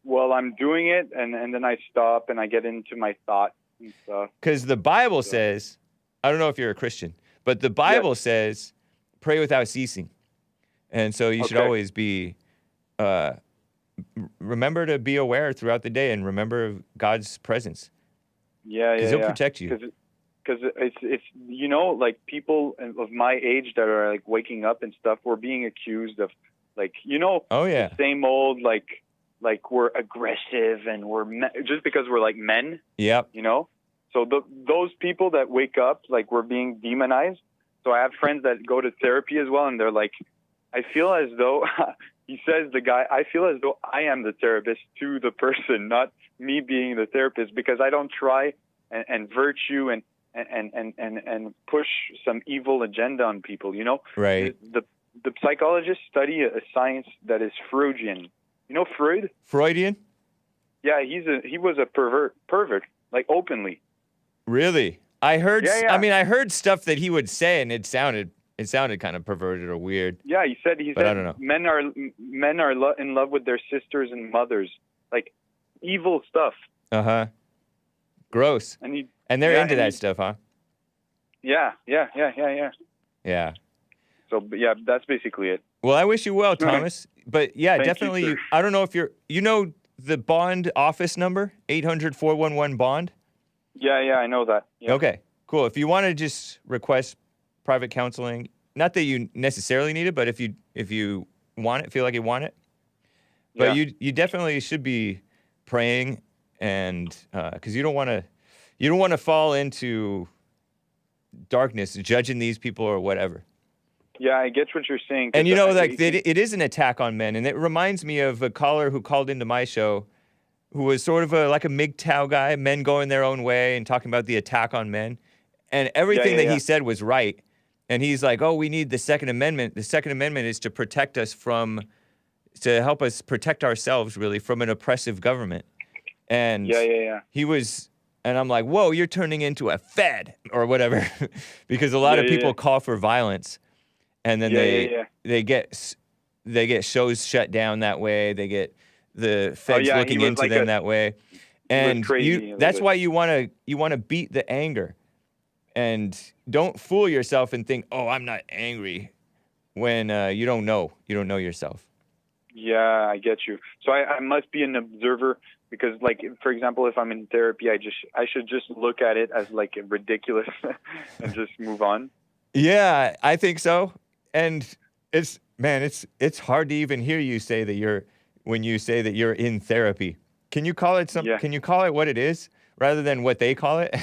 Well, I'm doing it, and then I stop and I get into my thoughts and stuff. Because the Bible says, I don't know if you're a Christian, but the Bible says, pray without ceasing. And so you should always be, remember to be aware throughout the day and remember God's presence. Yeah, because He'll protect you. Because it's you know, like people of my age that are like waking up and stuff, we're being accused of like, you know, the same old like we're aggressive and we're just because we're like men. Yep. You know, so those people that wake up like we're being demonized. So I have friends that go to therapy as well, and they're like, I feel as though he says the guy, I feel as though I am the therapist to the person, not me being the therapist, because I don't try and virtue and push some evil agenda on people, you know? Right. The psychologists study a science that is Freudian. You know Freud? Freudian? Yeah, he was a pervert, like openly. Really? I heard I mean, I heard stuff that he would say, and it sounded kind of perverted or weird. Yeah, he said I don't know. men are in love with their sisters and mothers, like evil stuff. Uh-huh. Gross. And they're into that stuff, huh? Yeah. Yeah. So, yeah, that's basically it. Well, I wish you well, Thomas. But, yeah, definitely, I don't know if you know the bond office number, 800-411-BOND? Yeah, I know that. Yeah. Okay, cool. If you want to just request private counseling, not that you necessarily need it, but if you want it, feel like you want it, But you definitely should be praying, and because you don't want to fall into darkness, judging these people or whatever. Yeah, I get what you're saying. And you know, like it is an attack on men, and it reminds me of a caller who called into my show, who was sort of like a MGTOW guy, men going their own way, and talking about the attack on men, and everything that he said was right. And he's like, "Oh, we need the Second Amendment. The Second Amendment is to protect us to help us protect ourselves, really, from an oppressive government." And he was. And I'm like, whoa, you're turning into a Fed or whatever, because a lot of people call for violence, and then they get shows shut down that way. They get the Feds looking into them that way, and that's why you want to beat the anger, and don't fool yourself and think, oh, I'm not angry, when you don't know yourself. Yeah, I get you. So I must be an observer. Because, like, for example, if I'm in therapy, I should just look at it as like ridiculous and just move on. Yeah, I think so. And it's hard to even hear you say that when you say that you're in therapy. Can you call it something? Yeah. Can you call it what it is rather than what they call it?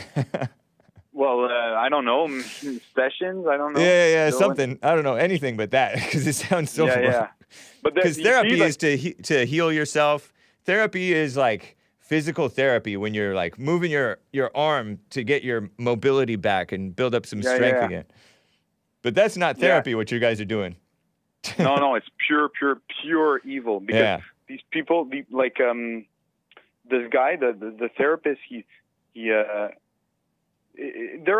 Well, I don't know, sessions. I don't know. Yeah, something. I don't know anything but that, because it sounds so. Yeah. But because therapy is to heal yourself. Therapy is like physical therapy, when you're like moving your arm to get your mobility back and build up some strength again. But that's not therapy, what you guys are doing. No, it's pure evil. Because these people, this guy, the therapist, they're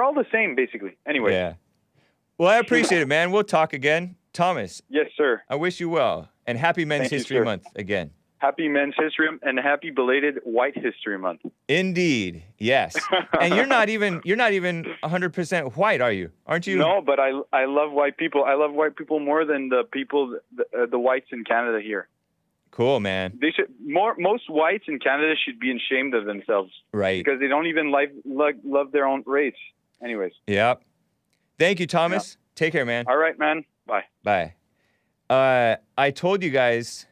all the same, basically. Anyway. Yeah. Well, I appreciate it, man. We'll talk again. Thomas. Yes, sir. I wish you well. And happy Men's History Month again. Happy Men's History and happy belated White History Month. Indeed, yes. And you're not even 100% white, are you? Aren't you? No, but I love white people. I love white people more than the people, the whites in Canada here. Cool, man. They should most whites in Canada should be ashamed of themselves, right? Because they don't even love their own race. Anyways. Yep. Thank you, Thomas. Yep. Take care, man. All right, man. Bye. Bye. I told you guys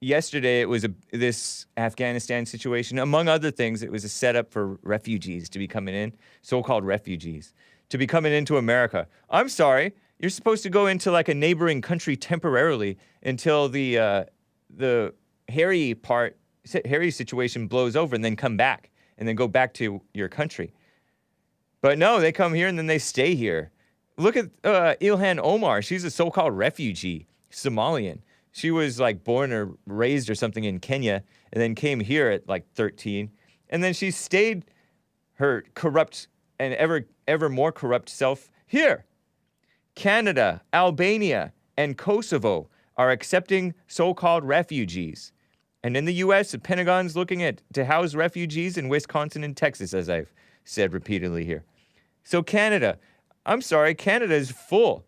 yesterday it was this Afghanistan situation. Among other things, it was a setup for refugees to be coming in, so-called refugees, to be coming into America. I'm sorry, you're supposed to go into like a neighboring country temporarily until the hairy situation blows over, and then come back, and then go back to your country. But no, they come here and then they stay here. Look at Ilhan Omar. She's a so-called refugee, Somalian. She was like born or raised or something in Kenya, and then came here at like 13. And then she stayed her corrupt and ever more corrupt self here. Canada, Albania, and Kosovo are accepting so-called refugees. And in the U.S., the Pentagon's looking to house refugees in Wisconsin and Texas, as I've said repeatedly here. So Canada, I'm sorry, Canada is full.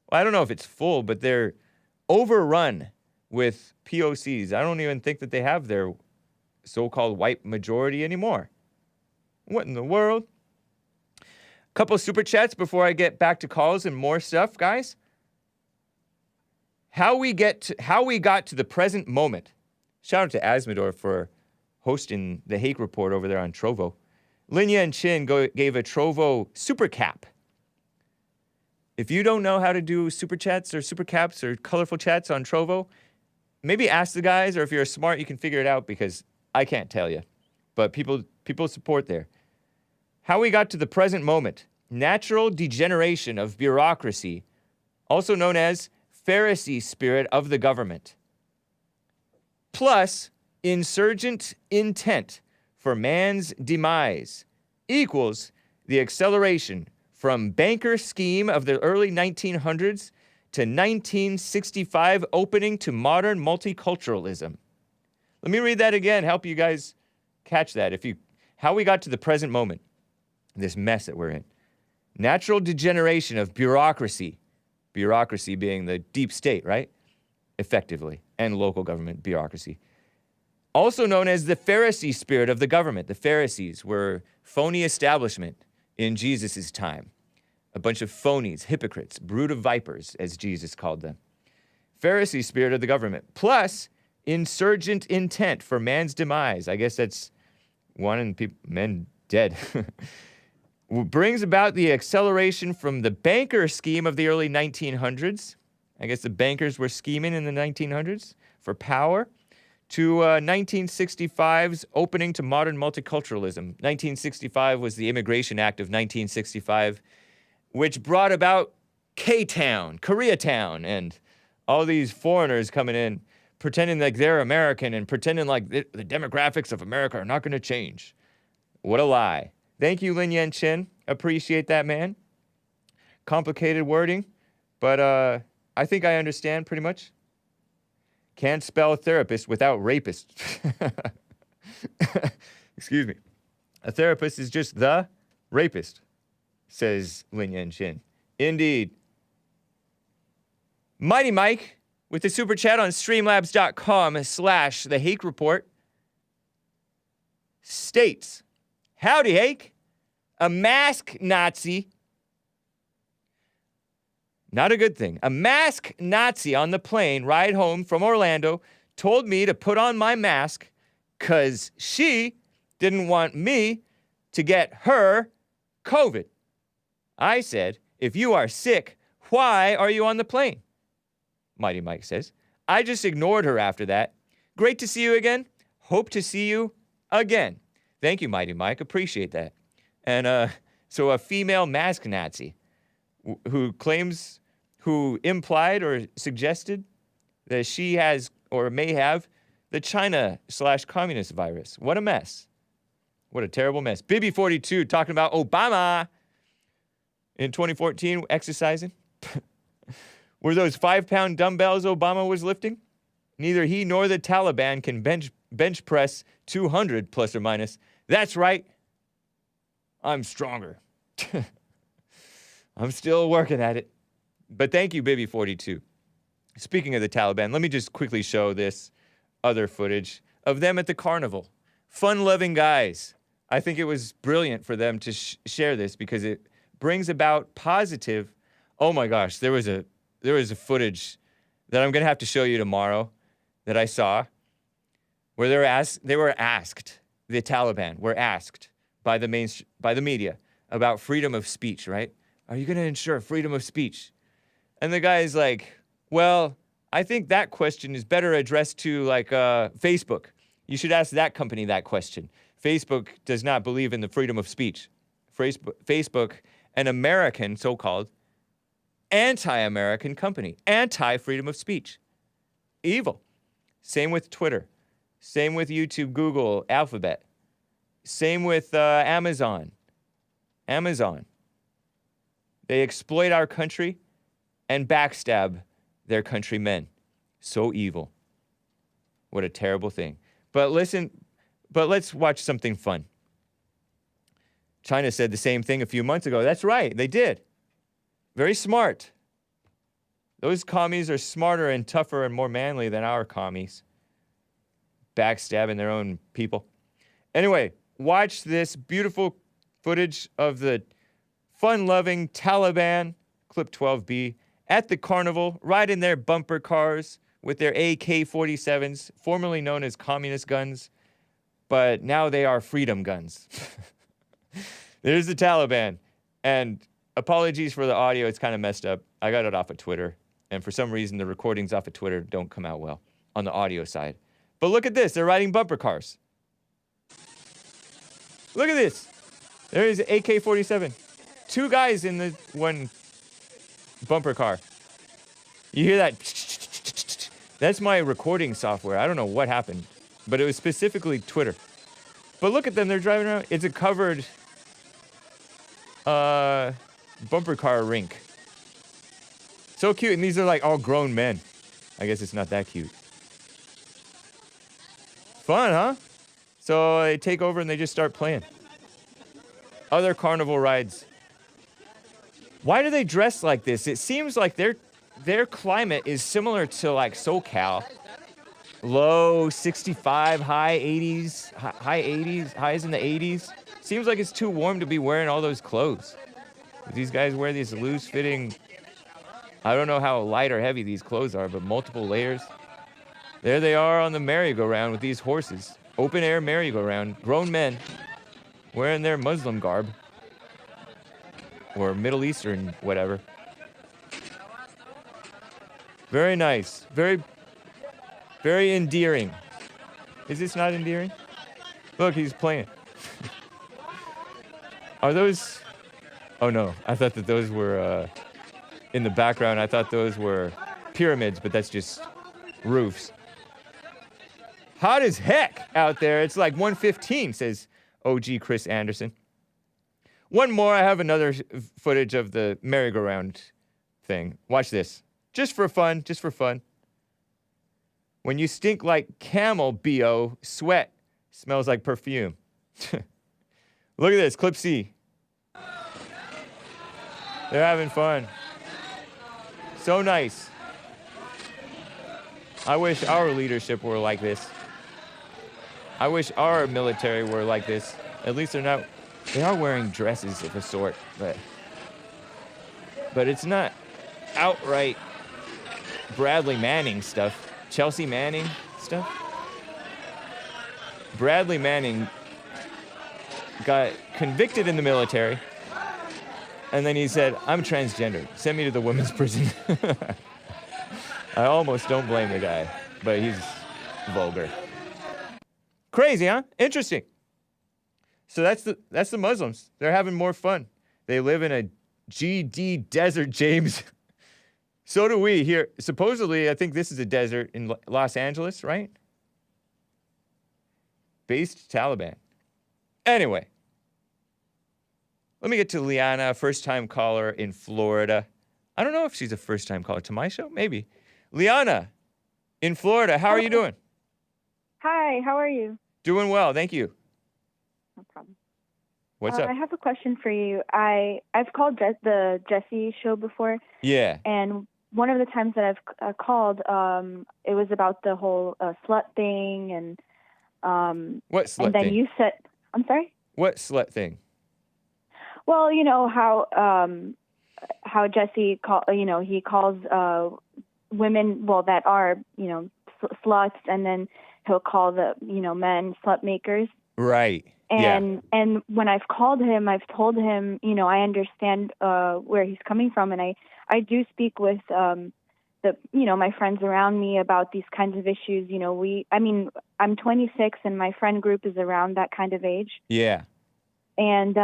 Well, I don't know if it's full, but they're overrun with POCs. I don't even think that they have their so-called white majority anymore. What in the world? Couple super chats before I get back to calls and more stuff, guys. How we got to the present moment. Shout out to Asmodor for hosting the Hake Report over there on Trovo. Linya and Chin gave a Trovo super cap. If you don't know how to do super chats or super caps or colorful chats on Trovo, maybe ask the guys, or if you're smart, you can figure it out, because I can't tell you. But people support there. How we got to the present moment. Natural degeneration of bureaucracy, also known as Pharisee spirit of the government. Plus insurgent intent for man's demise equals the acceleration from banker scheme of the early 1900s to 1965 opening to modern multiculturalism. Let me read that again, help you guys catch that. How we got to the present moment, this mess that we're in. Natural degeneration of bureaucracy being the deep state, right? Effectively, and local government bureaucracy. Also known as the Pharisee spirit of the government. The Pharisees were phony establishment in Jesus' time. A bunch of phonies, hypocrites, brood of vipers, as Jesus called them. Pharisee spirit of the government. Plus insurgent intent for man's demise. I guess that's wanting men dead. Brings about the acceleration from the banker scheme of the early 1900s. I guess the bankers were scheming in the 1900s for power, to 1965's opening to modern multiculturalism. 1965 was the Immigration Act of 1965, which brought about K-Town, Koreatown, and all these foreigners coming in, pretending like they're American and pretending like the demographics of America are not going to change. What a lie. Thank you, Lin Yan Chen. Appreciate that, man. Complicated wording, but I think I understand pretty much. Can't spell therapist without rapist. Excuse me. A therapist is just the rapist, says Lin Yan Chen. Indeed. Mighty Mike with the super chat on streamlabs.com/the Hake Report states, howdy, Hake. A mask Nazi. Not a good thing. A mask Nazi on the plane ride home from Orlando told me to put on my mask because she didn't want me to get her COVID. I said, if you are sick, why are you on the plane? Mighty Mike says. I just ignored her after that. Great to see you again. Hope to see you again. Thank you, Mighty Mike. Appreciate that. And so a female mask Nazi who implied or suggested that she has or may have the China/communist virus. What a mess. What a terrible mess. Bibby42 talking about Obama in 2014 exercising. Were those 5-pound dumbbells Obama was lifting? Neither he nor the Taliban can bench press 200 plus or minus. That's right. I'm stronger. I'm still working at it. But thank you, Bibby42. Speaking of the Taliban, let me just quickly show this other footage of them at the carnival. Fun-loving guys. I think it was brilliant for them to share this because it brings about positive. Oh my gosh, there was a footage that I'm going to have to show you tomorrow that I saw where the Taliban were asked by the media about freedom of speech, right? Are you going to ensure freedom of speech? And the guy's like, well, I think that question is better addressed to Facebook. You should ask that company that question. Facebook does not believe in the freedom of speech. Facebook, an American so-called anti-American company, anti-freedom of speech. Evil. Same with Twitter. Same with YouTube, Google, Alphabet. Same with Amazon. They exploit our country and backstab their countrymen. So evil. What a terrible thing. But let's watch something fun. China said the same thing a few months ago. That's right, they did. Very smart. Those commies are smarter and tougher and more manly than our commies. Backstabbing their own people. Anyway, watch this beautiful footage of the fun-loving Taliban, clip 12B, at the carnival, riding their bumper cars with their AK-47s, formerly known as communist guns, but now they are freedom guns. There's the Taliban. And apologies for the audio, it's kind of messed up. I got it off of Twitter, and for some reason the recordings off of Twitter don't come out well on the audio side. But look at this, they're riding bumper cars. Look at this. There is an AK-47. 2 guys in the one bumper car. You hear that? That's my recording software. I don't know what happened, but it was specifically Twitter. But look at them, they're driving around. It's a covered bumper car rink. So cute, and these are like all grown men. I guess it's not that cute. Fun, huh? So they take over and they just start playing. Other carnival rides. Why do they dress like this? It seems like their climate is similar to like SoCal. Low 65, high 80s, highs in the 80s. Seems like it's too warm to be wearing all those clothes. These guys wear these loose-fitting, I don't know how light or heavy these clothes are, but multiple layers. There they are on the merry-go-round with these horses. Open-air merry-go-round. Grown men wearing their Muslim garb. Or Middle Eastern whatever. Very nice. Very, very endearing. Is this not endearing? Look, he's playing. Are those... Oh, no. I thought that those were... in the background, I thought those were pyramids, but that's just roofs. Hot as heck out there. It's like 1:15, says OG Chris Anderson. One more. I have another footage of the merry-go-round thing. Watch this. Just for fun. Just for fun. When you stink like camel, B.O., sweat smells like perfume. Look at this. Clip C. They're having fun. So nice. I wish our leadership were like this. I wish our military were like this. At least they're not... They are wearing dresses of a sort, but it's not outright Bradley Manning stuff. Chelsea Manning stuff. Bradley Manning got convicted in the military, and then he said, I'm transgender. Send me to the women's prison. I almost don't blame the guy, but he's vulgar. Crazy, huh? Interesting. So that's the Muslims. They're having more fun. They live in a GD desert, James. So do we here. Supposedly, I think this is a desert in Los Angeles, right? Based Taliban. Anyway. Let me get to Liana, first-time caller in Florida. I don't know if she's a first-time caller to my show. Maybe. Liana, in Florida, how are you doing? Hi, how are you? Doing well, thank you. No problem. What's up? I have a question for you. I've called the Jesse show before. Yeah. And one of the times that I've called, it was about the whole slut thing and what slut and then thing? you said, I'm sorry? What slut thing? Well, you know how Jesse he calls women that are, sluts, and then he'll call the, men slut makers. Right. And when I've called him, I've told him, I understand where he's coming from, and I do speak with my friends around me about these kinds of issues. I'm 26, and my friend group is around that kind of age. Yeah. And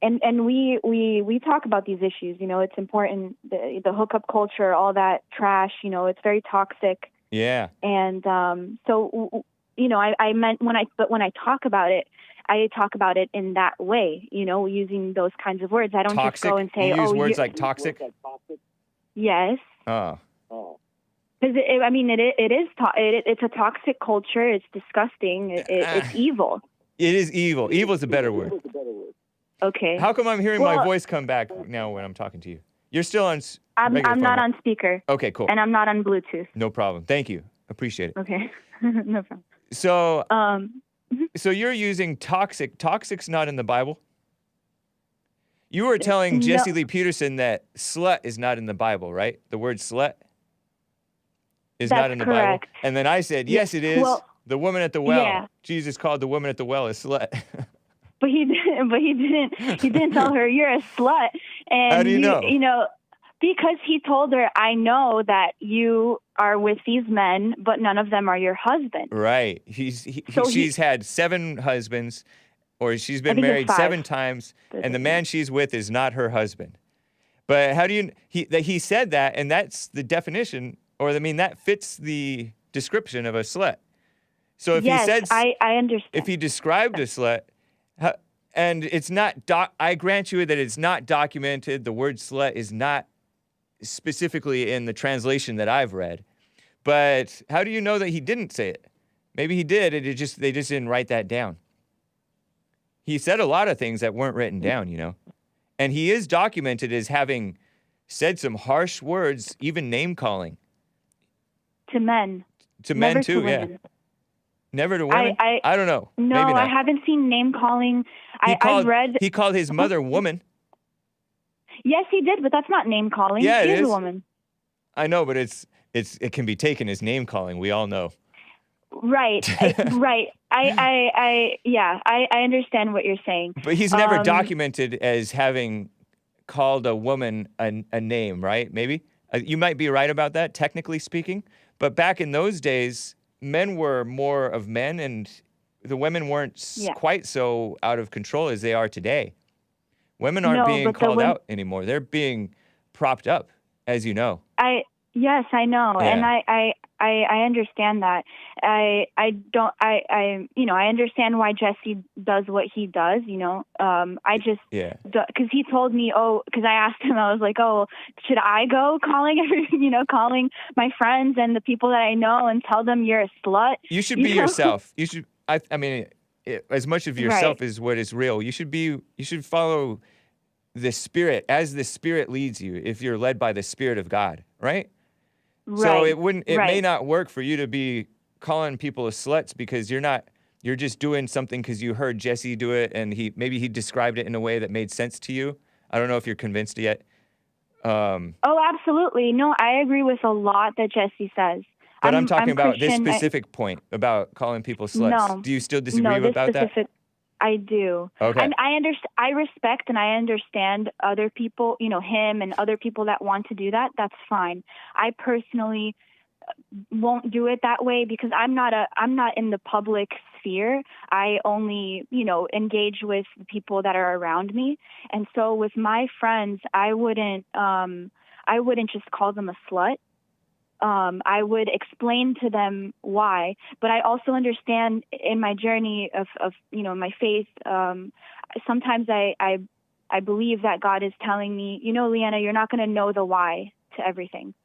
we talk about these issues. It's important, the hookup culture, all that trash. It's very toxic. Yeah. And so I meant when I talk about it, I talk about it in that way, using those kinds of words. I don't toxic? just go and say, you use words like toxic? Yes. Oh. Because it's a toxic culture. It's disgusting. It's evil. It is evil. Evil is a better word. Okay. How come I'm hearing my voice come back now when I'm talking to you? You're still on I'm not on speaker. Okay, cool. And I'm not on Bluetooth. No problem. Thank you. Appreciate it. Okay. No problem. So, so you're using toxic. Toxic's not in the Bible? You were telling Jesse Lee Peterson that slut is not in the Bible, right? The word slut is not in the correct. Bible. And then I said, yes, it is. Well, the woman at the well. Yeah. Jesus called the woman at the well a slut. But he didn't tell her you're a slut. And how do you know? Because he told her, I know that you are with these men, but none of them are your husband. Right. She's had 7 husbands, or she's been married 7 times, and the man she's with is not her husband. But how do you... He said that, and that's the definition, that fits the description of a slut. So if he said... I understand. If he described a slut... And it's not... I grant you that it's not documented. The word slut is not specifically in the translation that I've read. But how do you know that he didn't say it? Maybe he did, and they just didn't write that down. He said a lot of things that weren't written down, And he is documented as having said some harsh words, even name-calling. To men. To men, too, yeah. Never to women? I don't know. No, maybe not. I haven't seen name-calling. I've read... He called his mother woman. Yes, he did, but that's not name-calling. Yeah, She it is is. a woman. I know, but it's it can be taken as name calling. We all know. Right. Right. I understand what you're saying. But he's never documented as having called a woman a name, right? Maybe you might be right about that, technically speaking. But back in those days, men were more of men, and the women weren't quite so out of control as they are today. Women aren't being called out anymore. They're being propped up, as you know. Yes, I know, and I understand that. I understand why Jesse does what he does. Because he told me, because I asked him, I was like, should I go calling my friends and the people that I know and tell them you're a slut? You should be yourself. You should. I mean, as much of yourself is what is real. You should follow the Spirit as the Spirit leads you. If you're led by the Spirit of God, right? So it may not work for you to be calling people sluts because you're just doing something because you heard Jesse do it and maybe he described it in a way that made sense to you. I don't know if you're convinced yet. Absolutely. No, I agree with a lot that Jesse says. But I'm talking about this specific point about calling people sluts. No, do you still disagree about that? I do. Okay. And I respect and I understand other people, him and other people that want to do that. That's fine. I personally won't do it that way because I'm not in the public sphere. I only, engage with the people that are around me. And so with my friends, I wouldn't just call them a slut. I would explain to them why, but I also understand in my journey of my faith. Sometimes I believe that God is telling me, Liana, you're not going to know the why to everything.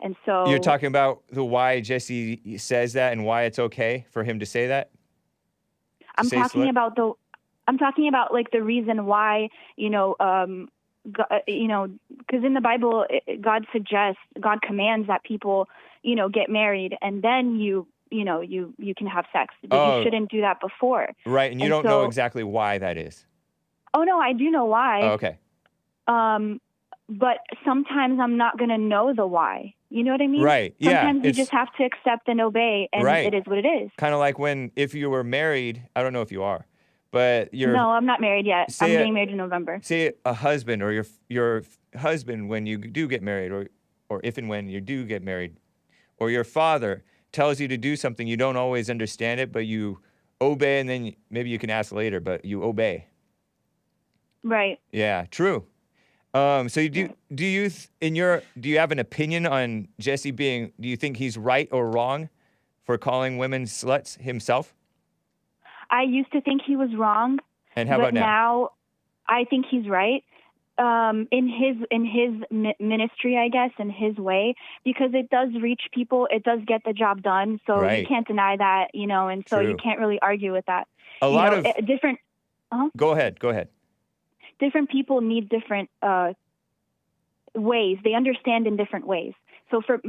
And so you're talking about the why Jesse says that and why it's okay for him to say that. I'm talking about like the reason why, because in the Bible, God commands that people, get married and then you can have sex, but you shouldn't do that before. Right. And you don't know exactly why that is. Oh, no, I do know why. Oh, okay. But sometimes I'm not going to know the why. You know what I mean? Right. Sometimes you just have to accept and obey, and it is what it is. Kind of like if you were married, I don't know if you are, but No, I'm not married yet. I'm getting married in November. Say a husband or your husband when you do get married, or if and when you do get married, or your father tells you to do something, you don't always understand it, but you obey, and then maybe you can ask later, but you obey. Right. Yeah, true. So do you have an opinion on Jesse do you think he's right or wrong for calling women sluts himself? I used to think he was wrong. And how about now? Now I think he's right. In his ministry, I guess, in his way, because it does reach people, it does get the job done. So you can't deny that, and so you can't really argue with that. A lot of different. Go ahead. Different people need different ways. They understand in different ways. So for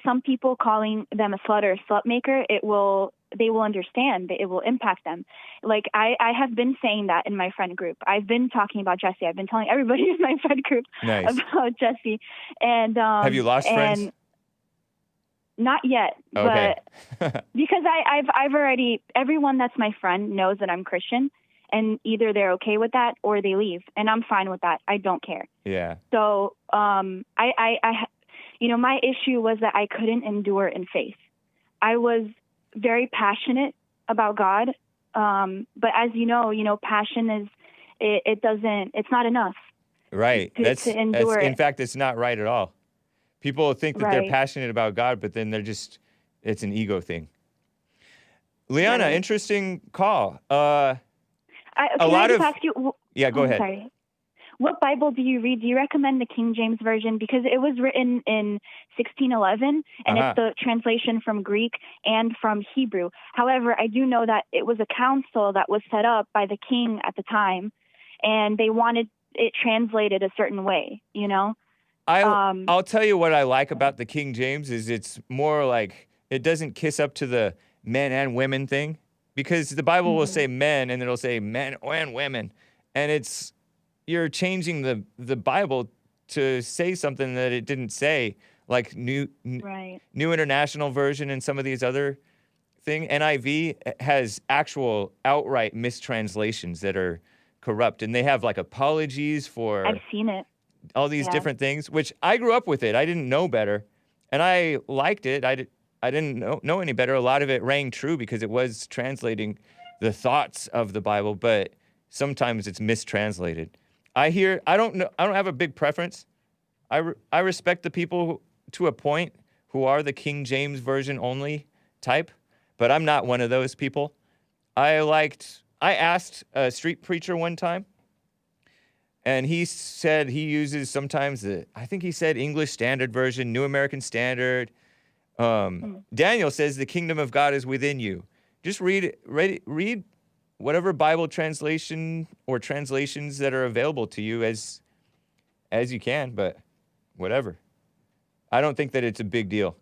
some people, calling them a slut or a slut maker, they will understand. It will impact them. Like I have been saying that in my friend group. I've been talking about Jesse. I've been telling everybody in my friend group about Jesse. And have you lost friends? Not yet, okay. But because I've already, everyone that's my friend knows that I'm Christian. And either they're okay with that or they leave, and I'm fine with that. I don't care. Yeah. So, my issue was that I couldn't endure in faith. I was very passionate about God, but as you know, passion it's not enough. Right. To endure in fact, it's not right at all. People think that they're passionate about God, but then it's an ego thing. Liana, interesting call. Ask you? Yeah, go ahead. Sorry. What Bible do you read? Do you recommend the King James Version? Because it was written in 1611, and it's the translation from Greek and from Hebrew. However, I do know that it was a council that was set up by the king at the time, and they wanted it translated a certain way, I'll tell you what I like about the King James is it's more like it doesn't kiss up to the men and women thing. Because the Bible will say men, and it'll say men and women. And you're changing the Bible to say something that it didn't say, like Right. New International Version and some of these other thing. NIV has actual outright mistranslations that are corrupt, and they have like apologies for I've seen it. all these Yeah. different things, which I grew up with it. I didn't know better, and I liked it. I didn't know any better. A lot of it rang true because it was translating the thoughts of the Bible, but sometimes it's mistranslated. I don't know. I don't have a big preference. I respect the people to a point who are the King James Version only type, but I'm not one of those people. I asked a street preacher one time, and he said he uses sometimes I think he said English Standard Version, New American Standard. Daniel says the kingdom of God is within you. Just read whatever Bible translation or translations that are available to you as you can, but whatever. I don't think that it's a big deal.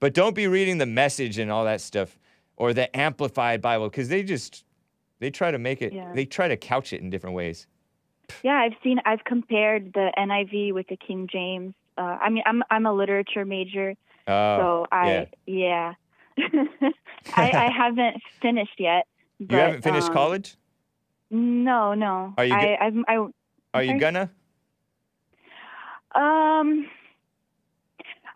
But don't be reading the Message and all that stuff or the Amplified Bible, because they try to make it, they try to couch it in different ways. Yeah, I've compared the NIV with the King James. I mean, I'm a literature major, so I haven't finished yet. But, you haven't finished college? No. Are you Are you sorry? gonna?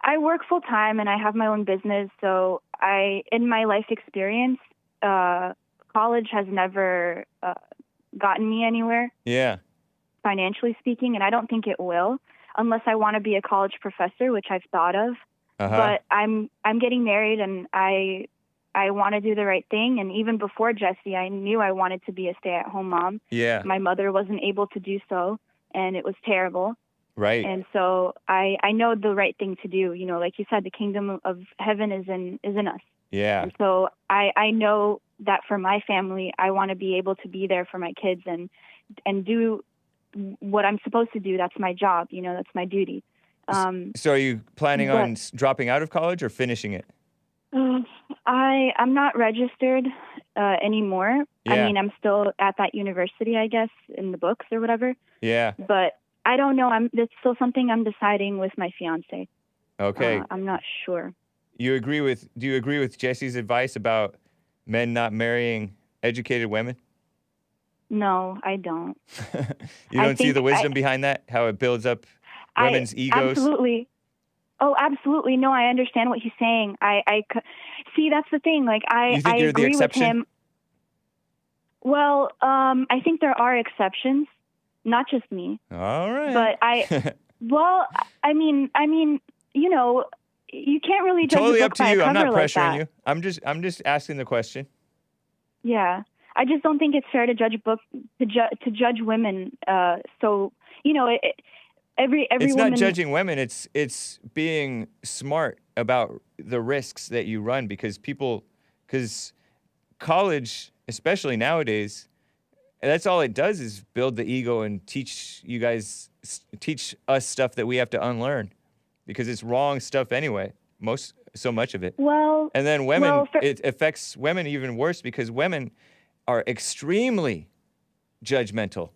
I work full time and I have my own business, so in my life experience, college has never gotten me anywhere. Yeah. Financially speaking, and I don't think it will, unless I want to be a college professor, which I've thought of. But I'm getting married, and I want to do the right thing. And even before Jesse, I knew I wanted to be a stay-at-home mom. Yeah. My mother wasn't able to do so, and it was terrible. Right. And so I know the right thing to do. You know, like you said, the kingdom of heaven is in us. Yeah. And so I know that for my family, I want to be able to be there for my kids and do what I'm supposed to do. That's my job. You know, that's my duty. So are you planning on dropping out of college or finishing it? I'm not registered anymore. Yeah. I mean, I'm still at that university, I guess, in the books or whatever. Yeah. But I don't know. It's still something I'm deciding with my fiance. Okay. I'm not sure. Do you agree with Jesse's advice about men not marrying educated women? No, I don't. You don't see the wisdom behind that? How it builds up women's egos? Absolutely. Oh, absolutely. No, I understand what he's saying. See, that's the thing. Like, You think you're the agree exception? with him. Well, I think there are exceptions, not just me. All right. But well, I mean, you know, you can't really judge Totally a up book to by you. a I'm cover not like pressuring that. you. I'm just asking the question. Yeah, I just don't think it's fair to judge a book to judge women. So you know, every It's woman. not judging women. It's being smart about the risks that you run because college, especially nowadays, that's all it does is build the ego and teach us stuff that we have to unlearn because it's wrong stuff anyway. So much of it. Well, and then women, it affects women even worse because women are extremely judgmental.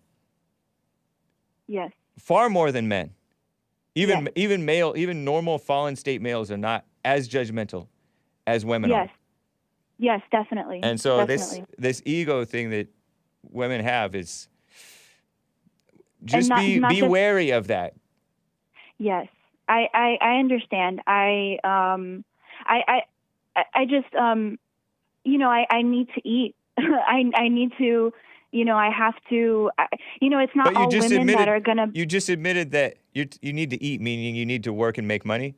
Yes. Far more than men. Even normal fallen state males are not as judgmental as women are. Yes, definitely. And so definitely. this ego thing that women have is just not be just, wary of that. Yes. I understand. I just you know, I need to eat. I need to, you know, I have to, you know, it's not all women that are going to. You just admitted that you need to eat, meaning you need to work and make money.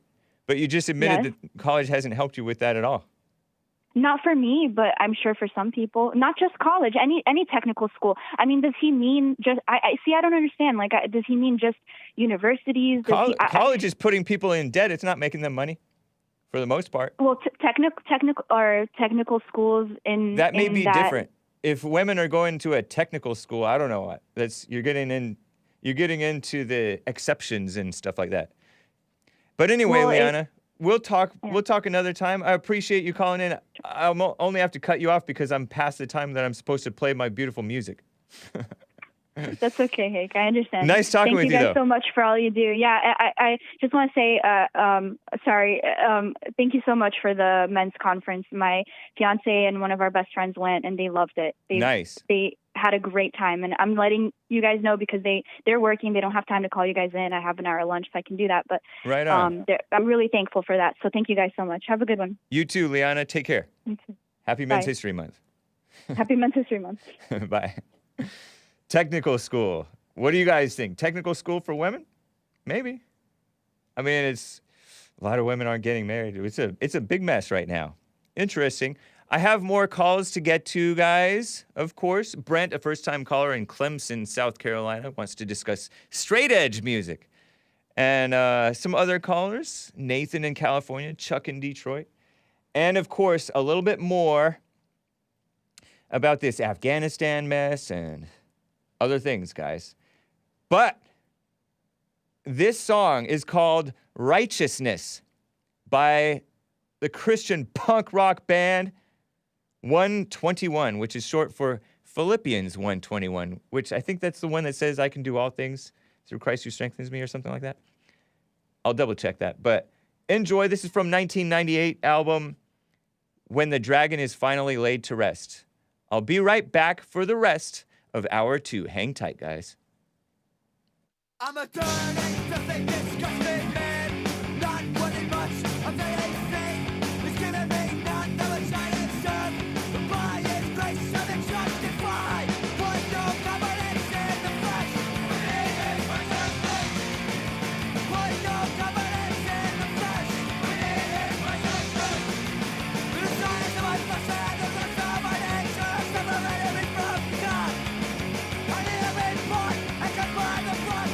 But you just admitted that college hasn't helped you with that at all. Not for me, but I'm sure for some people. Not just college, any technical school. I mean, does he mean just? I don't understand. Like, does he mean just universities? College is putting people in debt. It's not making them money, for the most part. Well, technical schools in that may be different. If women are going to a technical school, I don't know what. You're getting into the exceptions and stuff like that. But anyway, Liana, we'll talk another time. I appreciate you calling in. I'll only have to cut you off because I'm past the time that I'm supposed to play my beautiful music. That's okay, Hake. I understand. Nice talking with you, Thank you though. guys so much for all you do. Yeah, I just want to say, thank you so much for the men's conference. My fiance and one of our best friends went, and they loved it. Nice. They had a great time, and I'm letting you guys know because they're working. They don't have time to call you guys in. I have an hour lunch, so I can do that. But Right on. I'm really thankful for that. So thank you guys so much. Have a good one. You too, Liana. Take care. You too. Happy Men's Bye. History Month. Happy Men's History Month. Bye. Technical school. What do you guys think? Technical school for women? Maybe. I mean, it's a lot of women aren't getting married. It's a big mess right now. Interesting. I have more calls to get to, guys. Of course, Brent, a first-time caller in Clemson, South Carolina, wants to discuss straight edge music. And some other callers, Nathan in California, Chuck in Detroit. And of course, a little bit more about this Afghanistan mess and other things, guys. But this song is called Righteousness by the Christian punk rock band 121, which is short for Philippians 1:21, which I think that's the one that says I can do all things through Christ who strengthens me or something like that. I'll double check that. But enjoy. This is from 1998 album When the Dragon is Finally Laid to Rest. I'll be right back for the rest of hour 2. Hang tight, guys. I'm a dirty, filthy, disgusting man. Not wanting much of anything. He's given me none that which I deserve. But by His grace I've been justified. Put no confidence in the flesh. But in His righteousness. Put no confidence in the flesh. But in His righteousness. The desires of my flesh and the lust of my nature separated me from God. I need to be born and cut by the blood.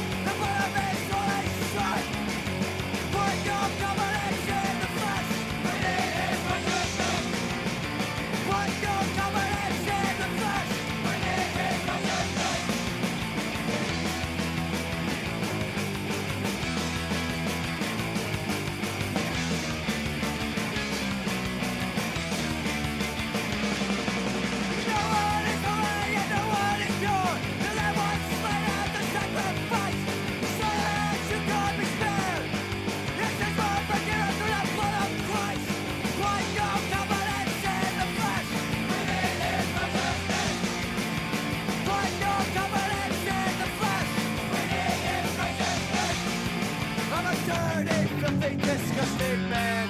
Disgusting man,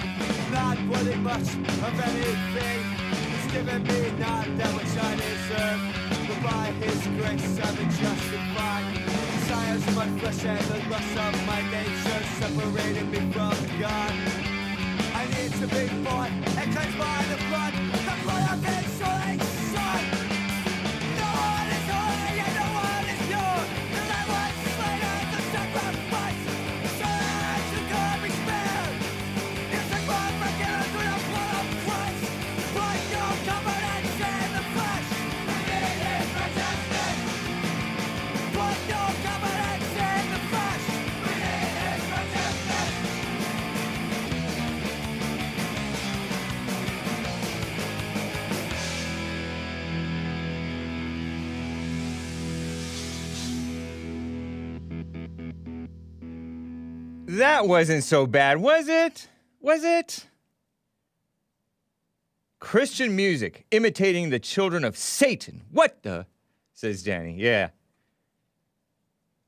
not worthy much of anything. He's given me not that which I deserve, but by His grace I've been justified. Desires of my flesh and the lust of my nature separated me from God. I need to be born and cleansed by the blood of His holy Son. No one is holy and no one is pure. The Lamb was slain as the sacrifice. So that you could be spared. It's a blood forgiven through the blood of Christ. But no confidence in the flesh. But in His righteousness. But no confidence in the flesh. But in His righteousness. That wasn't so bad, was it? Was it? Christian music imitating the children of Satan. What the? Says Danny. Yeah.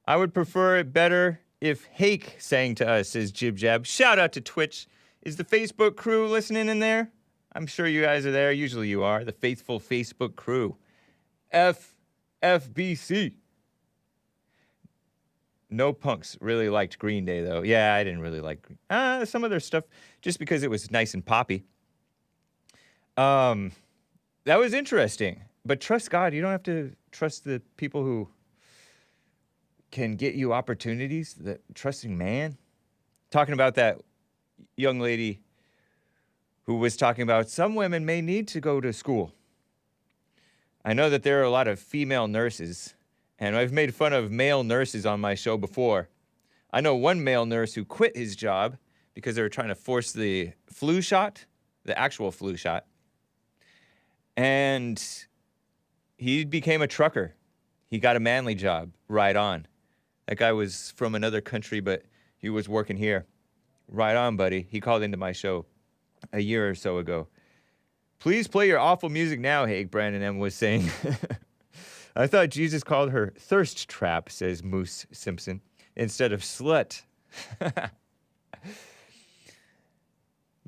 I would prefer it better if Hake sang to us, says Jib Jab. Shout out to Twitch. Is the Facebook crew listening in there? I'm sure you guys are there. Usually you are. The faithful Facebook crew. FFBC. No punks really liked Green Day, though. Yeah, I didn't really like some of their stuff just because it was nice and poppy. That was interesting. But trust God. You don't have to trust the people who can get you opportunities. The trusting man. Talking about that young lady who was talking about some women may need to go to school. I know that there are a lot of female nurses. And I've made fun of male nurses on my show before. I know one male nurse who quit his job because they were trying to force the flu shot, the actual flu shot. And he became a trucker. He got a manly job. Right on. That guy was from another country, but he was working here. Right on, buddy. He called into my show a year or so ago. Please play your awful music now, Hake, Brandon M. was saying. I thought Jesus called her thirst trap, says Moose Simpson, instead of slut.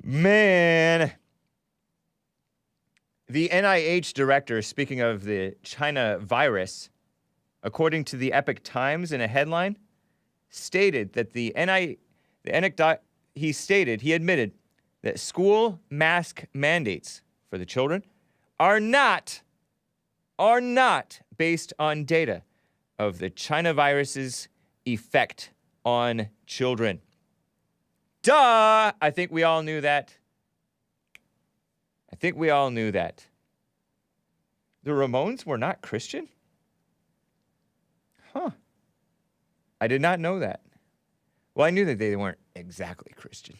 Man. The NIH director, speaking of the China virus, according to the Epoch Times in a headline, stated that he admitted that school mask mandates for the children are not based on data of the China virus's effect on children. Duh! I think we all knew that. The Ramones were not Christian? Huh. I did not know that. Well, I knew that they weren't exactly Christian.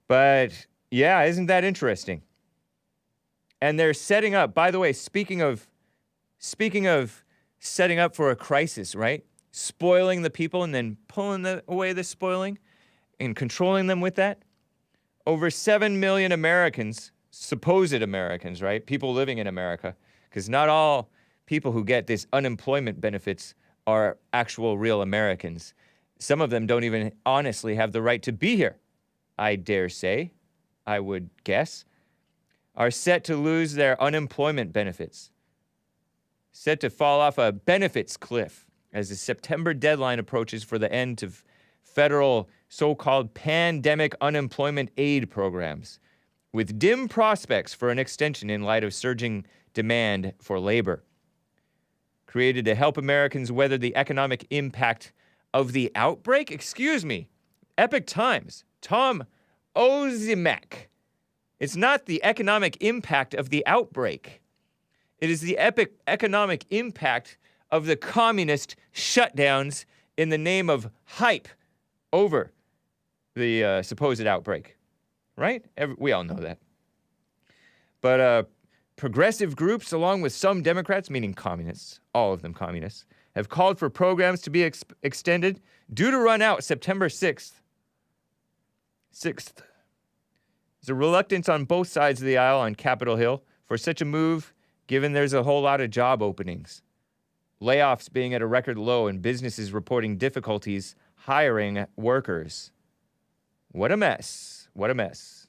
But, yeah, isn't that interesting? And they're setting up, by the way, speaking of setting up for a crisis, right? Spoiling the people and then pulling away the spoiling and controlling them with that. Over 7 million Americans, supposed Americans, right? People living in America, because not all people who get this unemployment benefits are actual real Americans. Some of them don't even honestly have the right to be here, I dare say, I would guess, are set to lose their unemployment benefits, set to fall off a benefits cliff as the September deadline approaches for the end of federal so-called pandemic unemployment aid programs, with dim prospects for an extension in light of surging demand for labor. Created to help Americans weather the economic impact of the outbreak? Excuse me. Epoch Times. Tom Ozimek. It's not the economic impact of the outbreak. It is the economic impact of the communist shutdowns in the name of hype over the supposed outbreak. Right? We all know that. But progressive groups, along with some Democrats, meaning communists, all of them communists, have called for programs to be extended, due to run out September 6th. There's a reluctance on both sides of the aisle on Capitol Hill for such a move, given there's a whole lot of job openings. Layoffs being at a record low and businesses reporting difficulties hiring workers. What a mess. What a mess.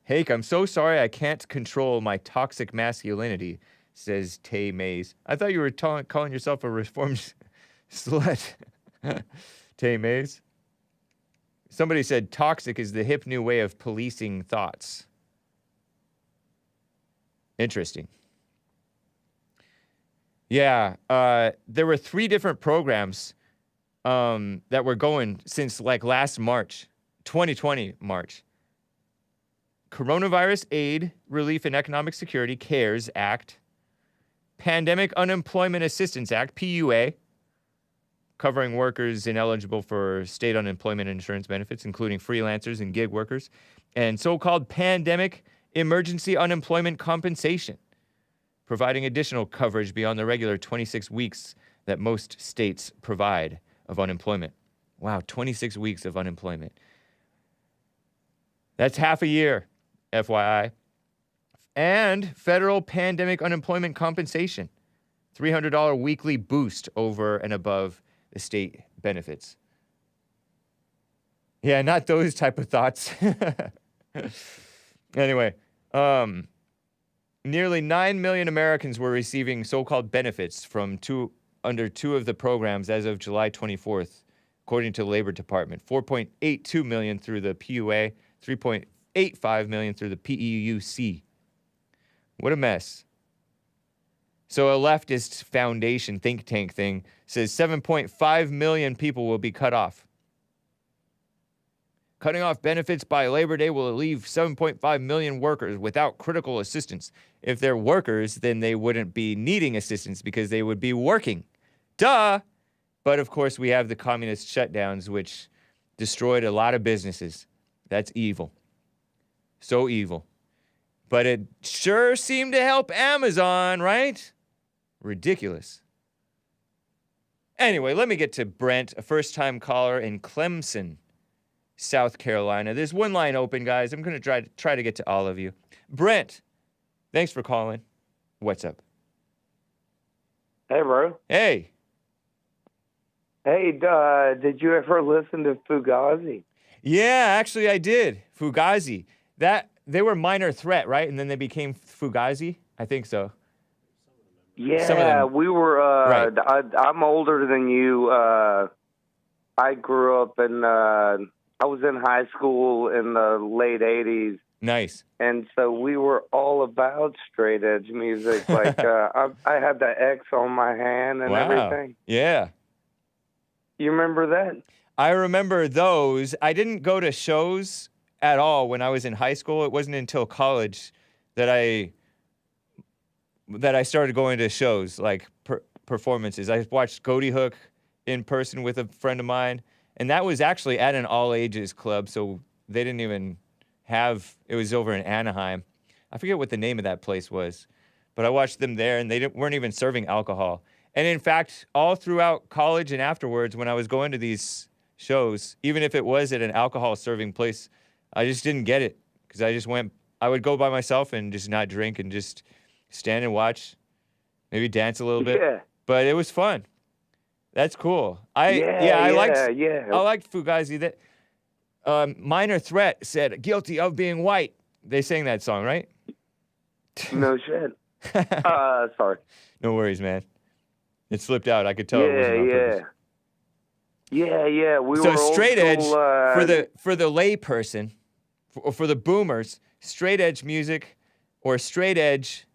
Hake, I'm so sorry I can't control my toxic masculinity, says Tay Mays. I thought you were calling yourself a reformed slut. Tay Mays. Somebody said toxic is the hip new way of policing thoughts. Interesting. Yeah, there were 3 different programs that were going since like last March, 2020 March. Coronavirus Aid, Relief and Economic Security, CARES Act. Pandemic Unemployment Assistance Act, PUA, covering workers ineligible for state unemployment insurance benefits, including freelancers and gig workers. And so-called Pandemic Emergency Unemployment Compensation, providing additional coverage beyond the regular 26 weeks that most states provide of unemployment. Wow, 26 weeks of unemployment. That's half a year, FYI. And federal pandemic unemployment compensation, $300 weekly boost over and above the state benefits. Yeah, not those type of thoughts. Anyway, nearly 9 million Americans were receiving so-called benefits from under 2 of the programs as of July 24th, according to the Labor Department. 4.82 million through the PUA, 3.85 million through the PEUC. What a mess. So a leftist foundation think tank thing says 7.5 million people will be cut off. Cutting off benefits by Labor Day will leave 7.5 million workers without critical assistance. If they're workers, then they wouldn't be needing assistance because they would be working. Duh! But of course, we have the communist shutdowns, which destroyed a lot of businesses. That's evil. So evil. But it sure seemed to help Amazon, right? Ridiculous. Anyway, let me get to Brent, a first-time caller in Clemson, South Carolina. There's one line open, guys. I'm going to try to get to all of you. Brent, thanks for calling. What's up? Hey, bro. Hey. Hey, did you ever listen to Fugazi? Yeah, actually I did. Fugazi. They were Minor Threat, right? And then they became Fugazi? I think so. Yeah, we were, Right. I'm older than you. I grew up in, I was in high school in the late 80s. Nice. And so we were all about straight edge music. Like, I had the X on my hand and everything. Yeah. You remember that? I remember those. I didn't go to shows at all when I was in high school. It wasn't until college that I started going to shows, like performances. I watched Goaty Hook in person with a friend of mine, and that was actually at an all-ages club, so they didn't even have, it was over in Anaheim. I forget what the name of that place was, but I watched them there, and they weren't even serving alcohol. And in fact, all throughout college and afterwards, when I was going to these shows, even if it was at an alcohol-serving place, I just didn't get it, because I would go by myself and just not drink and just stand and watch, maybe dance a little bit. Yeah. But it was fun. That's cool. I liked Fugazi. That Minor Threat said, "Guilty of being white." They sang that song, right? No shit. Sorry. No worries, man. It slipped out. I could tell it wasn't on purpose. Yeah. We So were straight old edge, school, for the lay person, for the boomers, straight edge music or straight edge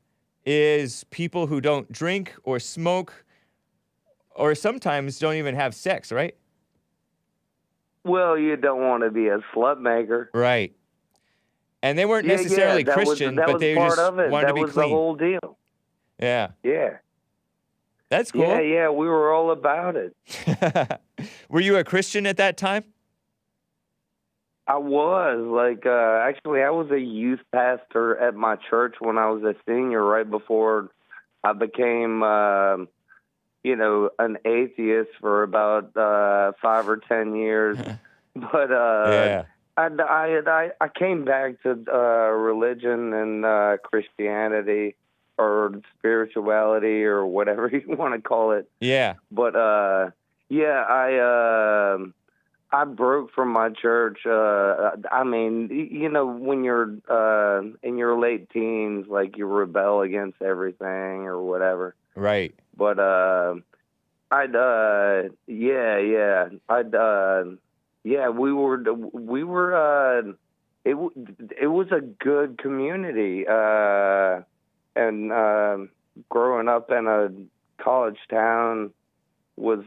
is people who don't drink or smoke or sometimes don't even have sex, right? Well, you don't want to be a slut maker. Right. And they weren't necessarily Christian, but they just wanted to be clean. That was the whole deal. Yeah. Yeah. That's cool. Yeah, we were all about it. Were you a Christian at that time? I was. Actually, I was a youth pastor at my church when I was a senior, right before I became, an atheist for about 5 or 10 years. But I came back to religion and Christianity or spirituality or whatever you want to call it. Yeah. But I broke from my church. When you're in your late teens, like you rebel against everything or whatever. Right. But it was a good community. And growing up in a college town was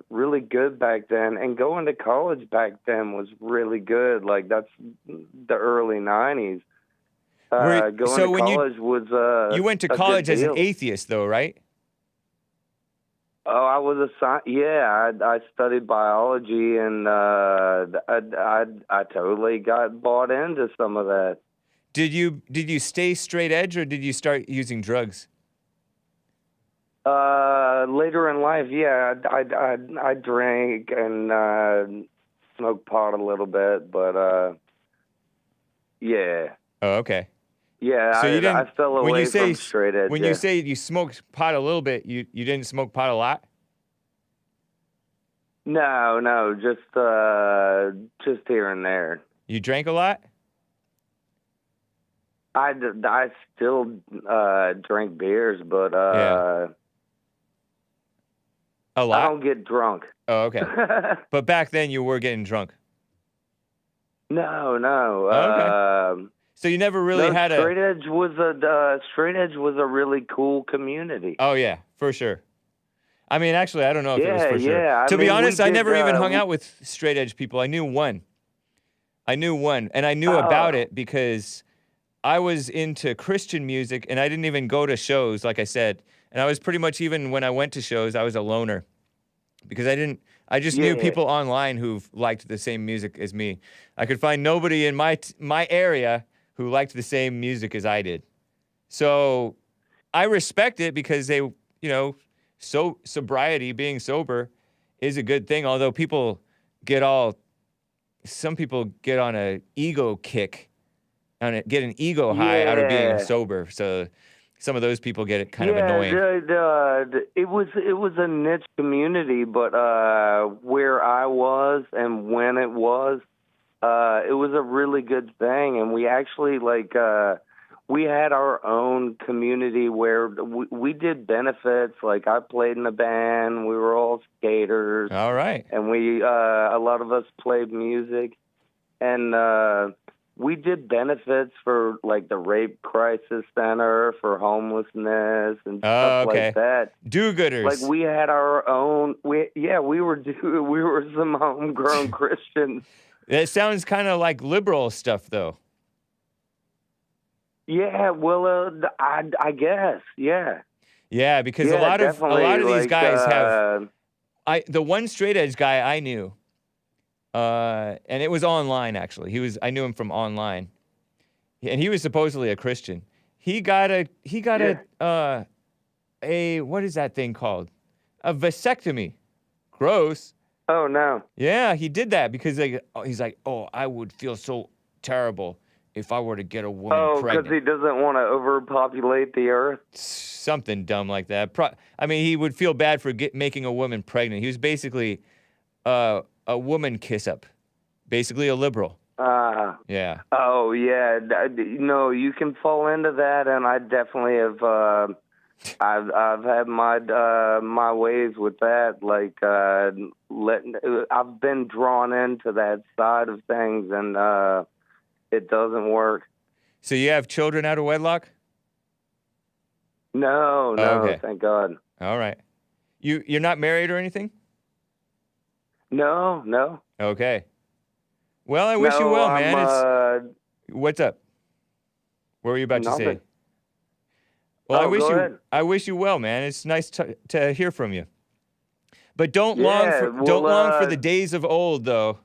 really good back then, and going to college back then was really good. Like, that's the early 90s. Going to college was you went to college as an atheist, though, right? Oh, I was I studied biology, and I totally got bought into some of that. Did you stay straight edge, or did you start using drugs? Later in life, yeah, I drank and smoked pot a little bit, but yeah. Oh, okay. Yeah, so I fell away from straight edge. When you say you smoked pot a little bit, you didn't smoke pot a lot? No, just here and there. You drank a lot? I still drink beers, but a lot? I don't get drunk. Oh, okay. But back then you were getting drunk. No. Oh, okay. So you never really had straight edge was a really cool community. Oh yeah, for sure. I mean, actually, I don't know if it was for sure. Yeah. To be honest, I never even hung out with straight edge people. I knew one, and I knew about it because I was into Christian music, and I didn't even go to shows, like I said. And I was pretty much, even when I went to shows, I was a loner because I just knew people online who liked the same music as me. I could find nobody in my area who liked the same music as I did. So I respect it because they, sobriety, being sober is a good thing. Although some people get on a ego kick, get an ego high out of being sober. So some of those people get it kind of annoying. It was a niche community, but where I was and when it was a really good thing. And we actually we had our own community where we did benefits. Like I played in a band. We were all skaters. All right. And a lot of us played music. And we did benefits for like the Rape Crisis Center, for homelessness and stuff like that. Do-gooders. Like we had our own. We were some homegrown Christians. It sounds kind of like liberal stuff, though. Yeah, well, I guess, yeah. Yeah, because a lot of these guys have. The one straight edge guy I knew. And it was online, actually. I knew him from online, and he was supposedly a Christian. He got a what is that thing called? A vasectomy. Gross. Oh no. Yeah, he did that because he's like, oh, I would feel so terrible if I were to get a woman pregnant. Oh, because he doesn't want to overpopulate the earth. Something dumb like that. He would feel bad for making a woman pregnant. He was basically a woman kiss-up. Basically a liberal. Yeah. Oh, yeah. No, you can fall into that, and I definitely have... I've had my ways with that. Like, I've been drawn into that side of things, and it doesn't work. So you have children out of wedlock? No, okay. Thank God. All right. You're not married or anything? No. Okay. Well, I wish you well, man. What's up? What were you about to say? Well, I wish you well, man. It's nice to hear from you. But don't long for the days of old, though,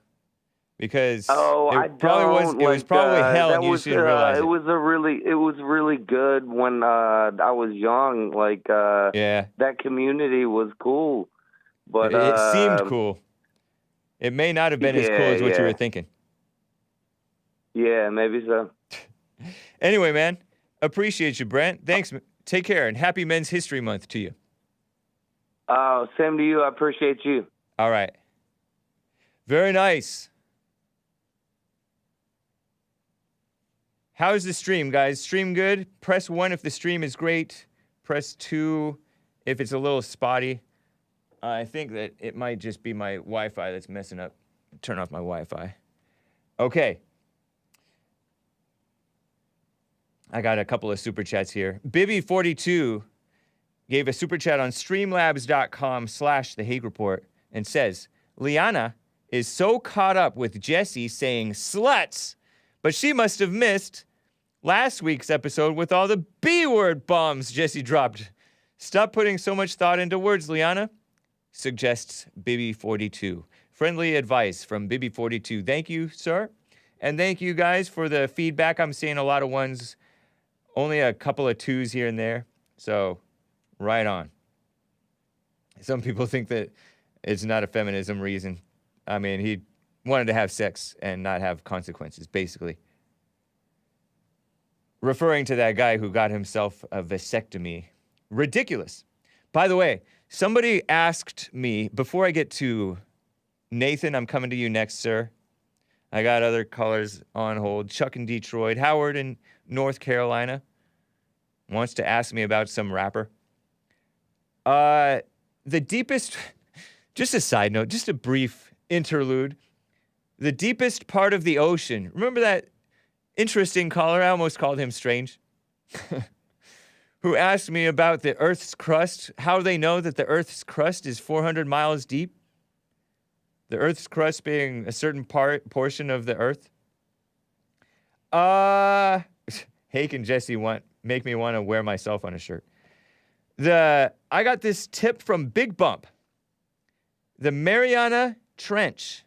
because it was probably hell, and you should realize it. It was really good when I was young. Like, that community was cool, but it seemed cool. It may not have been as cool as what you were thinking. Yeah, maybe so. Anyway, man, appreciate you, Brent. Thanks. Take care, and happy Men's History Month to you. Oh, same to you. I appreciate you. All right. Very nice. How's the stream, guys? Stream good? Press 1 if the stream is great. Press 2 if it's a little spotty. I think that it might just be my Wi-Fi that's messing up. Turn off my Wi-Fi. Okay. I got a couple of super chats here. Bibby42 gave a super chat on streamlabs.com/the Hake Report and says, Liana is so caught up with Jesse saying sluts, but she must have missed last week's episode with all the B-word bombs Jesse dropped. Stop putting so much thought into words, Liana, suggests Bibby42. Friendly advice from Bibby42. Thank you, sir. And thank you guys for the feedback. I'm seeing a lot of ones. Only a couple of 2s here and there. So, right on. Some people think that it's not a feminism reason. I mean, he wanted to have sex and not have consequences, basically. Referring to that guy who got himself a vasectomy. Ridiculous. By the way, somebody asked me, before I get to Nathan, I'm coming to you next, sir. I got other callers on hold. Chuck in Detroit. Howard in North Carolina wants to ask me about some rapper. The deepest, just a side note, just a brief interlude. The deepest part of the ocean. Remember that interesting caller? I almost called him strange. Who asked me about the Earth's crust, how they know that the Earth's crust is 400 miles deep. The Earth's crust being a certain portion of the Earth. Hake and Jesse make me want to wear myself on a shirt. I got this tip from Big Bump. The Mariana Trench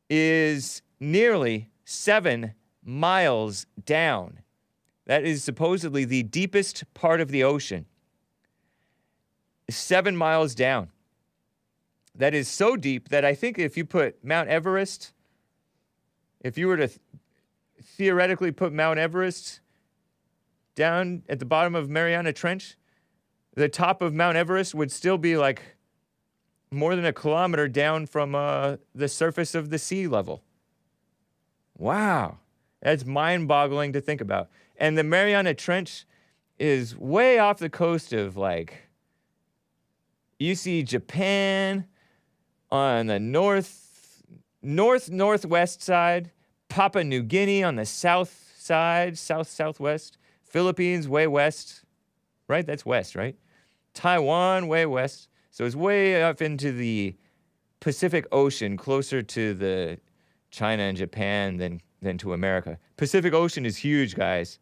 is nearly 7 miles down. That is supposedly the deepest part of the ocean. 7 miles down. That is so deep that I think if you put Mount Everest, if you were to theoretically put Mount Everest down at the bottom of Mariana Trench, the top of Mount Everest would still be like more than a kilometer down from the surface of the sea level. Wow. That's mind-boggling to think about. And the Mariana Trench is way off the coast of, like, you see Japan on the northwest side, Papua New Guinea on the south side, southwest, Philippines way west, right? That's west, right? Taiwan way west. So it's way up into the Pacific Ocean, closer to the China and Japan than to America. Pacific Ocean is huge, guys.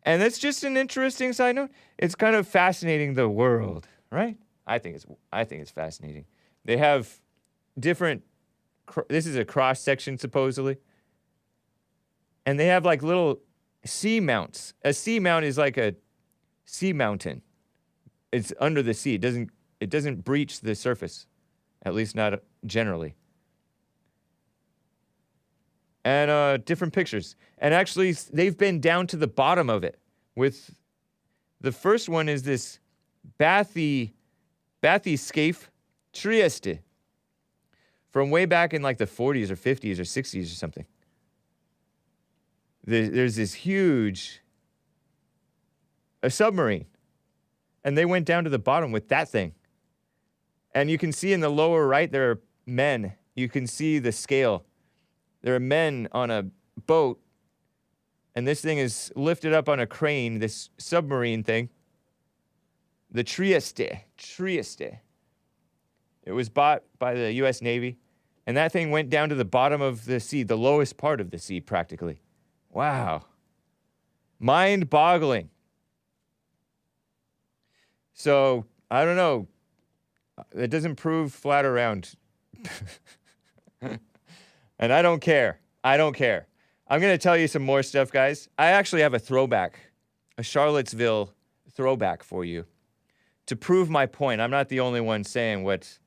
And that's just an interesting side note. It's kind of fascinating, the world, right? I think it's fascinating. They have different. This is a cross section supposedly, and they have like little sea mounts. A sea mount is like a sea mountain. It's under the sea. It doesn't breach the surface, at least not generally. And different pictures. And actually, they've been down to the bottom of it. With the first one is this Bathy Scaife Trieste from way back in like the 40s or 50s or 60s or something. There's this huge submarine. And they went down to the bottom with that thing. And you can see in the lower right, there are men. You can see the scale. There are men on a boat, and this thing is lifted up on a crane, this submarine thing. The Trieste. It was bought by the U.S. Navy, and that thing went down to the bottom of the sea, the lowest part of the sea, practically. Wow. Mind-boggling. So, I don't know. It doesn't prove flat around. And I don't care. I'm going to tell you some more stuff, guys. I actually have a throwback, a Charlottesville throwback for you to prove my point. I'm not the only one saying what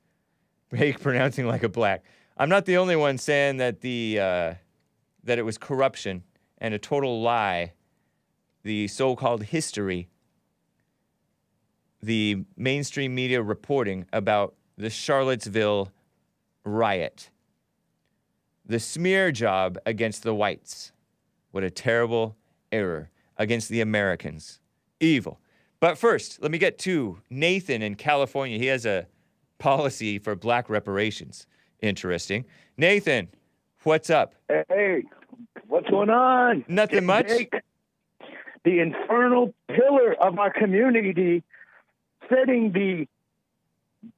Hake pronouncing like a black. I'm not the only one saying that that it was corruption and a total lie, the so-called history, the mainstream media reporting about the Charlottesville riot. The smear job against the whites. What a terrible error against the Americans. Evil. But first, let me get to Nathan in California. He has a policy for black reparations. Interesting. Nathan, what's up? Hey, what's going on? Nothing much. The infernal pillar of our community setting the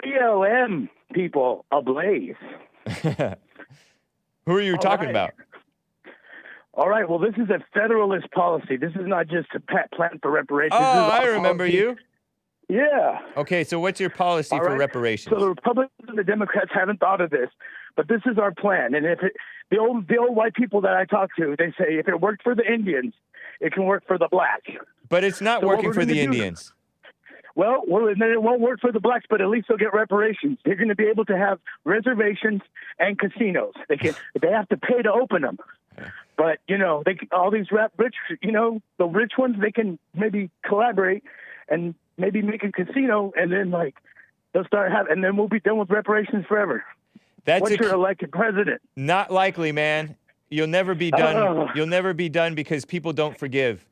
BLM people ablaze. Who are you talking about? All right. Well, this is a federalist policy. This is not just a plan for reparations. Oh, I remember you. Yeah. Okay, so what's your policy for reparations? So the Republicans and the Democrats haven't thought of this, but this is our plan. And if the old white people that I talk to, they say if it worked for the Indians, it can work for the blacks. But it's not working for the Indians. Well, then it won't work for the blacks, but at least they'll get reparations. They're going to be able to have reservations and casinos. They have to pay to open them. But, all these rich, the rich ones, they can maybe collaborate and maybe make a casino, and then, they'll start having, and then we'll be done with reparations forever. Once you're elected president. Not likely, man. You'll never be done. You'll never be done because people don't forgive.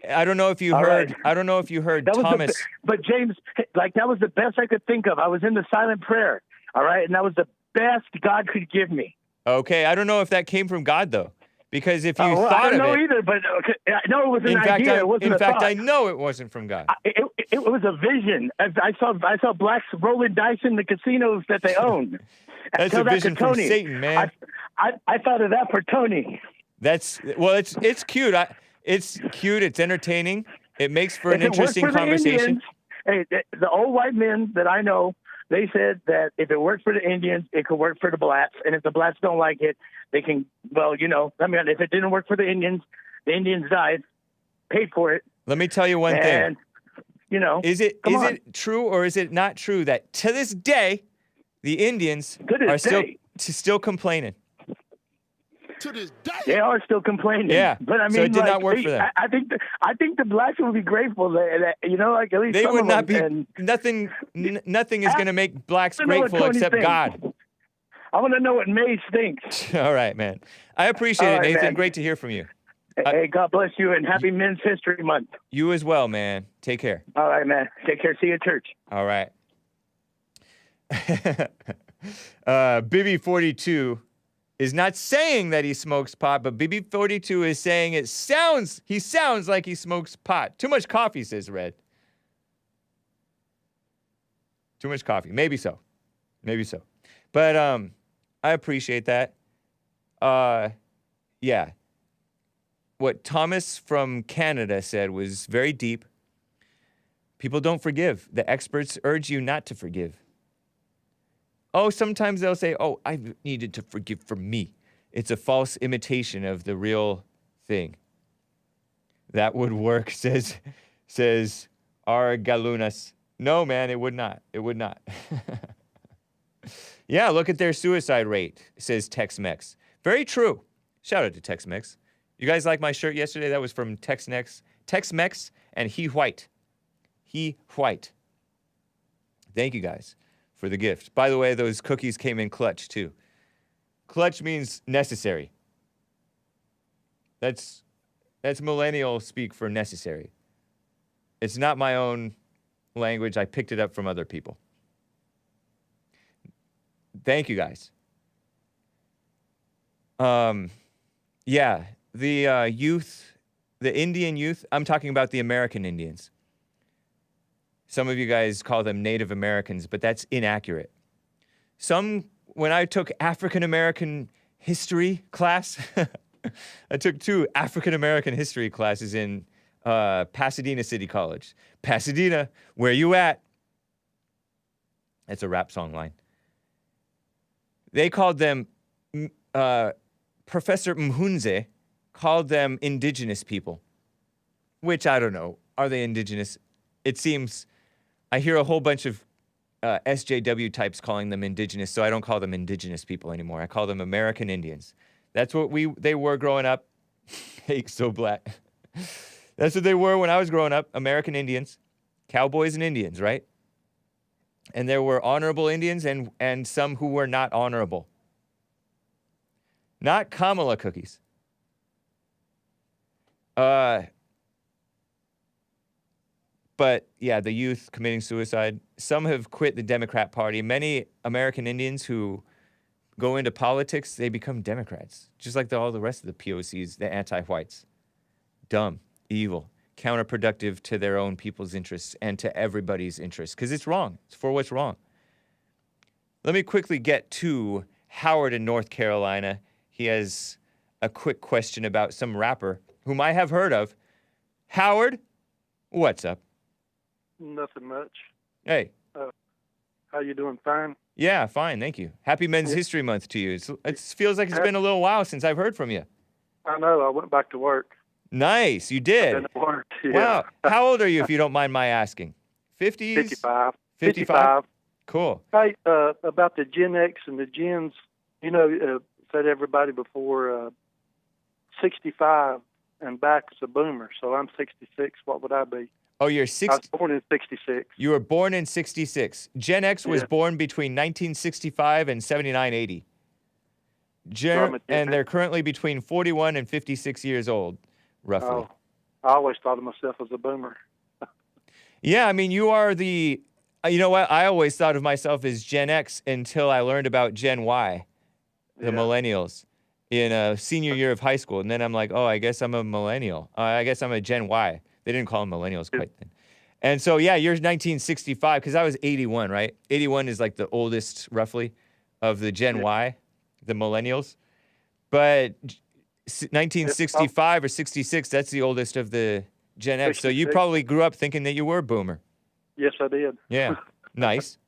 I don't know if you heard. Right. I don't know if you heard Thomas. But James, that was the best I could think of. I was in the silent prayer. All right, and that was the best God could give me. Okay, I don't know if that came from God though, because if you thought of it, I don't know either. But I know it was an idea. It wasn't in fact, thought. I know it wasn't from God. It was a vision. I saw blacks rolling dice in the casinos that they own. That's a vision from Satan, man. I thought of that for Tony. It's cute. It's cute. It's entertaining. It makes for an interesting conversation. The old white men that I know, They said that if it worked for the Indians, it could work for the blacks. And if the blacks don't like it, they can, well, if it didn't work for the Indians died, paid for it. Let me tell you one thing. And, is it true or is it not true that to this day, the Indians are still complaining? To this day. They are still complaining. Yeah. But I mean, so it did not work for them. I think the blacks will be grateful that at least they some would of not them, be. Nothing is going to make blacks grateful except God. I want to know what Mace thinks. All right, man. I appreciate it, Nathan. Man. Great to hear from you. Hey, God bless you and happy Men's History Month. You as well, man. Take care. All right, man. Take care. See you at church. All right. Bibby42 is not saying that he smokes pot, but Bibby42 is saying he sounds like he smokes pot. Too much coffee, says Red. Too much coffee. Maybe so. But I appreciate that. Yeah. What Thomas from Canada said was very deep. People don't forgive. The experts urge you not to forgive. Oh, sometimes they'll say, oh, I needed to forgive for me. It's a false imitation of the real thing. That would work, says R. Galunas. No, man, it would not. It would not. Yeah, look at their suicide rate, says Tex-Mex. Very true. Shout out to Tex-Mex. You guys like my shirt yesterday? That was from Tex-Mex and He White. He White. Thank you guys for the gift. By the way, those cookies came in clutch too. Clutch means necessary. That's millennial speak for necessary. It's not my own language. I picked it up from other people. Thank you guys. Yeah, the youth, the Indian youth, I'm talking about the American Indians. Some of you guys call them Native Americans, but that's inaccurate. When I took African American history class, I took 2 African American history classes in Pasadena City College. Pasadena, where you at? That's a rap song line. They called them, Professor Mhunze called them indigenous people, which I don't know. Are they indigenous? It seems, I hear a whole bunch of SJW types calling them indigenous, so I don't call them indigenous people anymore. I call them American Indians. That's what they were growing up. Hake so black. That's what they were when I was growing up, American Indians. Cowboys and Indians, right? And there were honorable Indians and some who were not honorable. Not Kamala cookies. But yeah, the youth committing suicide. Some have quit the Democrat Party. Many American Indians who go into politics, they become Democrats. Just like all the rest of the POCs, the anti-whites. Dumb, evil, counterproductive to their own people's interests and to everybody's interests. Because it's wrong. It's for what's wrong. Let me quickly get to Howard in North Carolina. He has a quick question about some rapper whom I have heard of. Howard, what's up? Nothing much. Hey. How you doing? Fine? Yeah, fine, thank you. Happy Men's History Month to you. It feels like it's been a little while since I've heard from you. I know. I went back to work. Nice, you did. I didn't work, yeah. Wow. How old are you, if you don't mind my asking? 50s? 55. 55? Cool. Hey, about the Gen X and the Gens, said everybody before 65 and back is a boomer. So I'm 66. What would I be? Oh, you're 60. I was born in 66. You were born in 66. Gen X was born between 1965 and 79-80. And they're currently between 41 and 56 years old, roughly. Oh, I always thought of myself as a boomer. Yeah, I mean, you are the... You know what? I always thought of myself as Gen X until I learned about Gen Y, the millennials, in a senior year of high school. And then I'm like, oh, I guess I'm a millennial. I guess I'm a Gen Y. They didn't call them millennials quite then. And so, yeah, you're 1965, because I was 81, right? 81 is like the oldest, roughly, of the Gen Y, the millennials. But 1965 or 66, that's the oldest of the Gen X. 66. So you probably grew up thinking that you were a boomer. Yes, I did. Yeah, nice.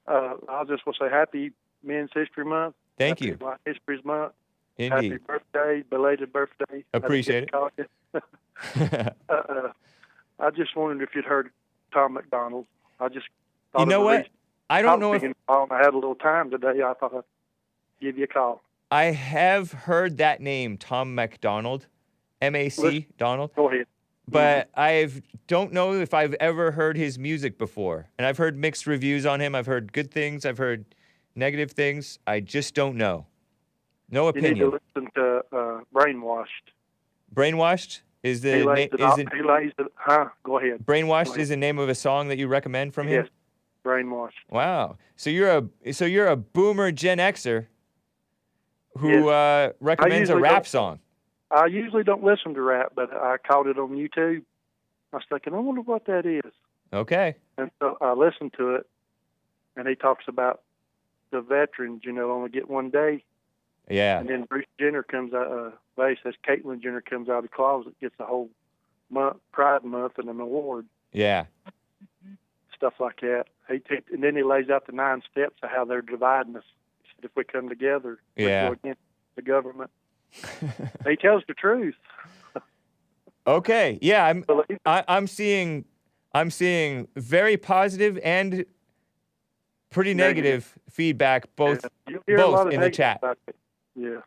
I just want to say Happy Men's History Month. Thank Happy you. Black History Month. Indeed. Happy birthday, belated birthday. Appreciate it. I just wondered if you'd heard Tom McDonald. I just thought You know what? I don't know if I had a little time today. I thought I'd give you a call. I have heard that name, Tom McDonald, M-A-C, Donald. Go ahead. But I don't know if I've ever heard his music before. And I've heard mixed reviews on him. I've heard good things. I've heard negative things. I just don't know. No opinion. You need to listen to Brainwashed. Brainwashed is the Go ahead. Brainwashed is the name of a song that you recommend from him? Yes. Brainwashed. Wow. So you're a boomer Gen Xer who recommends a rap song. I usually don't listen to rap, but I caught it on YouTube. I was thinking, I wonder what that is. Okay. And so I listened to it, and he talks about the veterans, only get one day. Yeah. And then Bruce Jenner comes out, he says Caitlyn Jenner comes out of the closet, gets a whole month, Pride Month, and an award. Yeah. Stuff like that. And then he lays out the 9 steps of how they're dividing us. He said, if we come together, we go against the government. He tells the truth. Okay. Yeah, I'm seeing very positive and pretty negative feedback both in the chat. Yeah.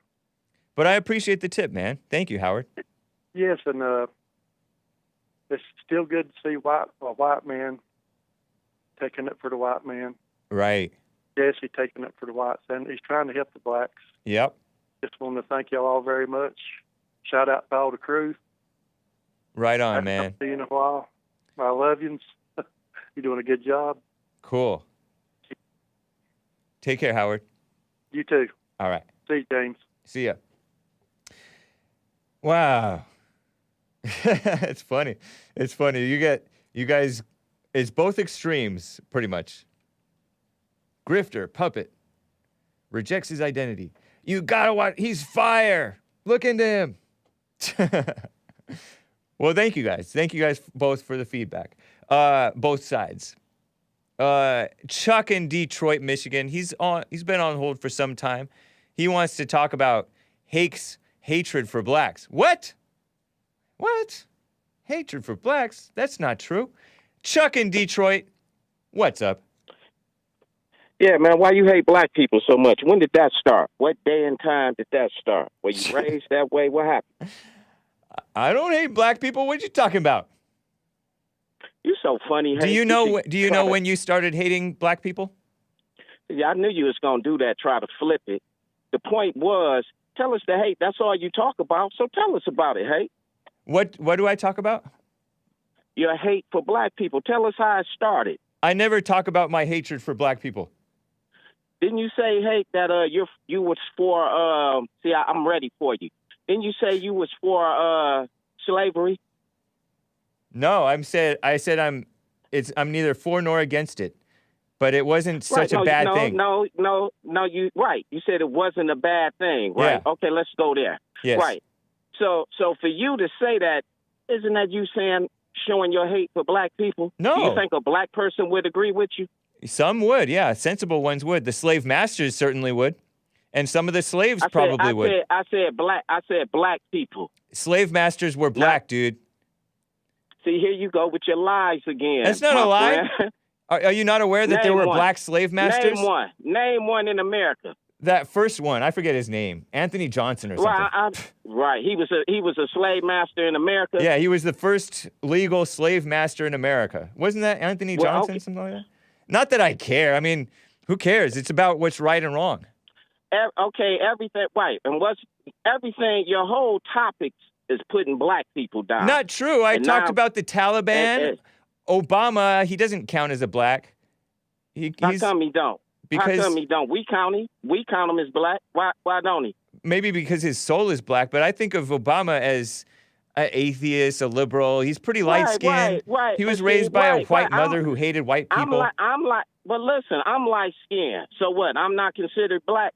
But I appreciate the tip, man. Thank you, Howard. Yes, and it's still good to see a white man taking it for the white man. Right. Jesse taking it for the whites, and he's trying to help the blacks. Yep. Just want to thank y'all all very much. Shout out to all the crew. Right on, man. See you in a while. I love you. You're doing a good job. Cool. Take care, Howard. You too. All right. See you, James. See ya. Wow. It's funny. It's funny. You guys, it's both extremes, pretty much. Grifter, puppet, rejects his identity. You gotta watch, he's fire. Look into him. Well, thank you guys. Thank you guys both for the feedback. Both sides. Chuck in Detroit, Michigan. He's been on hold for some time. He wants to talk about Hake's hatred for blacks. What? Hatred for blacks? That's not true. Chuck in Detroit, what's up? Yeah, man, why you hate black people so much? When did that start? What day and time did that start? Were you raised that way? What happened? I don't hate black people. What are you talking about? You so funny. Do you know when you started hating black people? Yeah, I knew you was going to do that, try to flip it. The point was, tell us the hate. That's all you talk about, so tell us about it, hate. What do I talk about? Your hate for black people. Tell us how it started. I never talk about my hatred for black people. Didn't you say, hate, that you was for, I'm ready for you. Didn't you say you was for slavery? No, I said I'm neither for nor against it. But it wasn't such a bad thing. No, you right. You said it wasn't a bad thing, right? Yeah. Okay, let's go there. Yes. Right. So for you to say that, isn't that you showing your hate for black people? No. Do you think a black person would agree with you? Some would, yeah. Sensible ones would. The slave masters certainly would. And some of the slaves probably would. I said black people. Slave masters were black, dude. See, here you go with your lies again. That's not a lie. Are you not aware that there were black slave masters? Name one in America. That first one, I forget his name. Anthony Johnson or something. Right. He was a slave master in America. Yeah, he was the first legal slave master in America. Wasn't that Anthony Johnson, something like that? Not that I care. I mean, who cares? It's about what's right and wrong. Okay, everything, right. And everything, your whole topic is putting black people down. Not true. I talked about the Taliban. Obama, he doesn't count as a black. How come he don't? Because, how come he don't? We count him. We count him as black. Why don't he? Maybe because his soul is black, but I think of Obama as an atheist, a liberal. He's pretty light-skinned. Right. He was raised by a white mother who hated white people. But listen, I'm light-skinned. So what? I'm not considered black?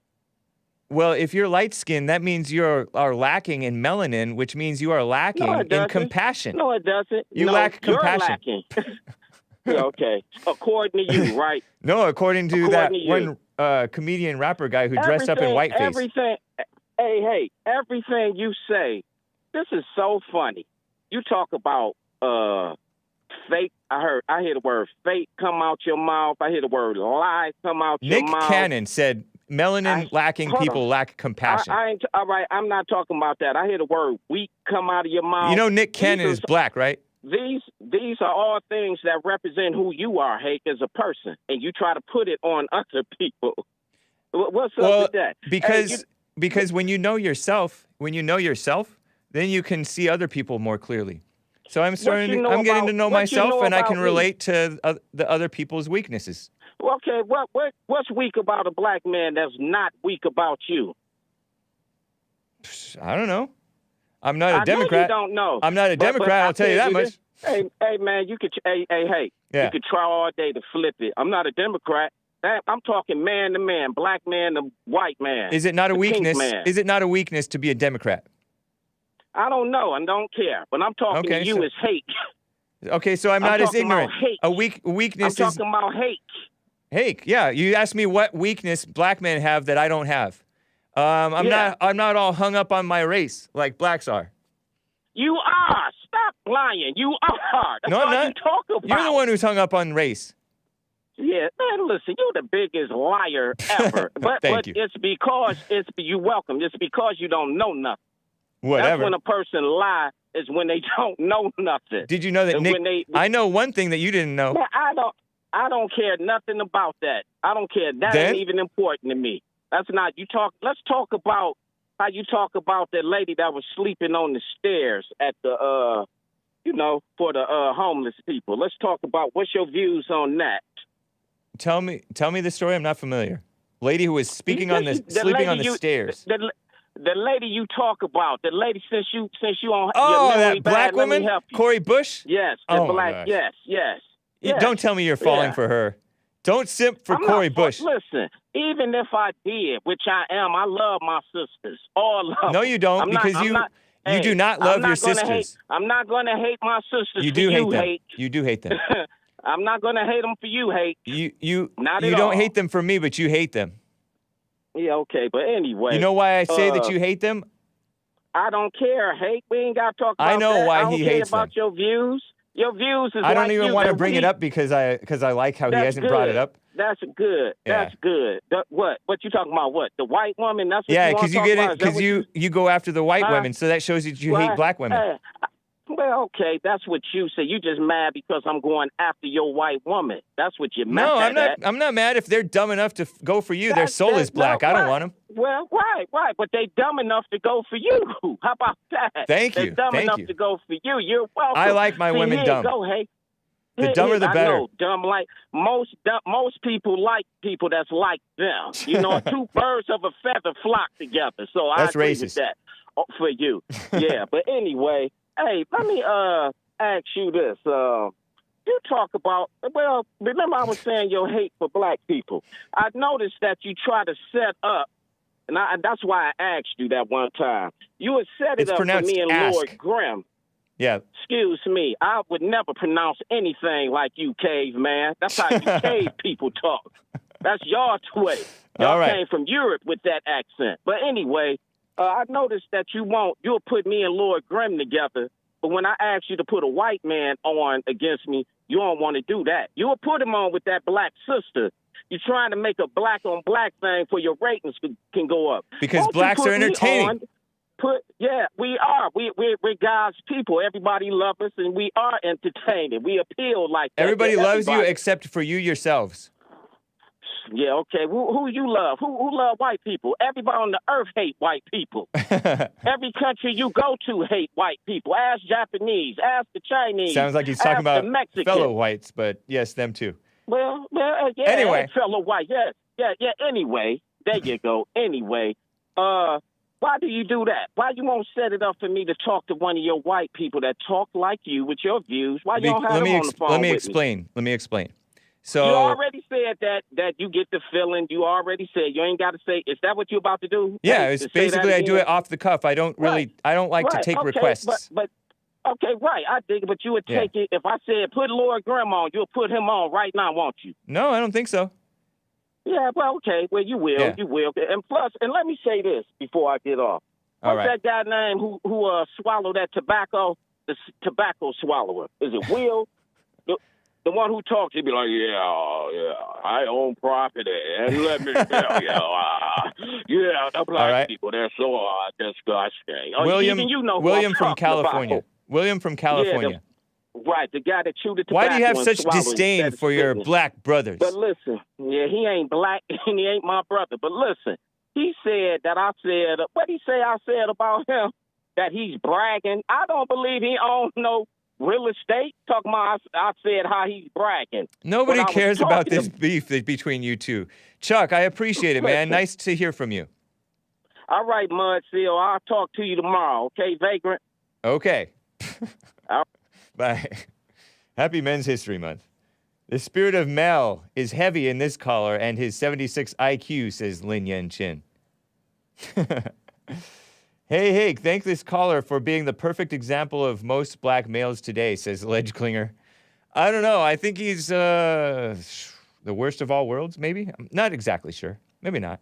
Well, if you're light-skinned, that means you are lacking in melanin, which means you are lacking in compassion. No, it doesn't. You lack compassion. You're lacking. Yeah, okay. According to you, right? No, according to that to you. one comedian rapper guy who dressed up in whiteface. Everything. Hey, everything you say, this is so funny. You talk about fake. I hear the word fake come out your mouth. I hear the word lie come out your mouth. Nick Cannon said melanin-lacking people lack compassion. All right, I'm not talking about that. I hear the word weak come out of your mouth. You know Nick Cannon is black, right? These are all things that represent who you are, Hake, as a person, and you try to put it on other people. What's up with that? Because when you know yourself, then you can see other people more clearly. So I'm getting to know myself, and I can relate to the other people's weaknesses. Okay, what's weak about a black man that's not weak about you? I don't know. I'm not a Democrat. Know you don't know. I'm not a Democrat. I'll tell you that much. Hey, man, you could. Hey, you could try all day to flip it. I'm not a Democrat. I'm talking man to man, black man to white man. Is it not a weakness? Is it not a weakness to be a Democrat? I don't know and don't care, but I'm talking to you as Hake. Okay, so I'm not as ignorant. A weakness is. I'm talking about Hake. Hake, yeah. You asked me what weakness black men have that I don't have. I'm not all hung up on my race like blacks are. You are. Stop lying. You are. That's no, I'm not. You talk about. You're the one who's hung up on race. Yeah, man, listen, you're the biggest liar ever. But Thank you. It's because you're welcome. It's because you don't know nothing. Whatever. That's when a person lie is when they don't know nothing. Did you know that Nick? I know one thing that you didn't know. Man, I don't care nothing about that. I don't care. That ain't even important to me. That's not you talk. Let's talk about how you talk about that lady that was sleeping on the stairs at the for the homeless people. Let's talk about what's your views on that. Tell me the story. I'm not familiar. Lady who was sleeping on the stairs. The lady you talk about, the lady since you on. That black woman, Cori Bush. Yes, black. Yes. Don't tell me you're falling for her. Don't simp for Cori Bush. Listen, even if I did, which I am, I love my sisters. All of them. No, you don't, you do not love your sisters. I'm not going to hate my sisters. You do hate them. You do hate them. I'm not going to hate them for you, Hake. You don't hate them for me, but you hate them. Yeah, okay, but anyway. You know why I say that you hate them? I don't care, Hake. We ain't got to talk about that. I know why he hates them. I don't care about your views. Your views is I don't even want to bring it up because I like how he hasn't brought it up. That's good. Yeah. That's good. What you talking about? What? The white woman? That's what yeah, because you get it because you go after the white women, so that shows that you hate black women. Well, okay, that's what you say. You just mad because I'm going after your white woman. That's what you're mad at. No, I'm not. I'm not mad if they're dumb enough to go for you. Their soul is black. I don't want them. Well, right, but they dumb enough to go for you. How about that? Thank you. They're dumb enough to go for you. You're welcome. I like my women dumb. Go, hey. The dumber the better. I know, dumb like most people like people that's like them. You know, two birds of a feather flock together. So I agree with that for you. Yeah, but anyway. Hey, let me ask you this. You talk about, remember I was saying your hate for black people. I noticed that you try to set up, and that's why I asked you that one time. You would set it up for me and Lord Grimm. Yeah. Excuse me. I would never pronounce anything like you, caveman. That's how you cave people talk. That's y'all's way. Y'all came from Europe with that accent. But anyway, I noticed that you'll put me and Lord Grimm together, but when I ask you to put a white man on against me, you don't want to do that. You'll put him on with that black sister. You're trying to make a black-on-black thing for your ratings can go up. Because blacks are entertaining. We are. We're God's people. Everybody loves us, and we are entertaining. We appeal like that. Everybody loves you except for you yourselves. Yeah, okay. Who you love? Who love white people? Everybody on the earth hate white people. Every country you go to hate white people. Ask Japanese. Ask the Chinese. Sounds like he's talking about fellow whites, but yes, them too. Well, yeah. Anyway. Fellow white, yes. Yeah, anyway. There you go. Anyway. Why do you do that? Why you won't set it up for me to talk to one of your white people that talk like you with your views? Why you don't have them on the phone Let me explain. So you already said that you get the feeling. You already said you ain't got to say. Is that what you're about to do? Yeah, it's basically I do it off the cuff. I don't like to take requests. But Okay, right. I dig it, but you would take it. If I said put Lord Graham on, you'll put him on right now, won't you? No, I don't think so. Yeah, well, okay. Well, you will. Yeah. You will. And plus, and let me say this before I get off. All What's right. that guy name who swallowed that tobacco? The tobacco swallower. Is it Will? The one who talks, he'd be like, yeah, I own property, and let me tell you, the black people, they're so disgusting. William, even you know who William I'm from talking California. about. William from California. Right, the guy that chewed the tobacco. Why do you have and such swallowed disdain for your black brothers? But listen, he ain't black, and he ain't my brother. But listen, he said that what he say I said about him, that he's bragging. I don't believe he owns no real estate. Talking about I said how he's bragging. Nobody cares about this beef between you two. Chuck, I appreciate it, man. Nice to hear from you. All right, Mud Seal. I'll talk to you tomorrow, okay, Vagrant? Okay. Bye. Happy Men's History Month. The spirit of Mel is heavy in this caller and his 76 IQ, says Lin Yen Chin. Hey, Hake, thank this caller for being the perfect example of most black males today, says Ledge Klinger. I don't know. I think he's the worst of all worlds, maybe? I'm not exactly sure. Maybe not.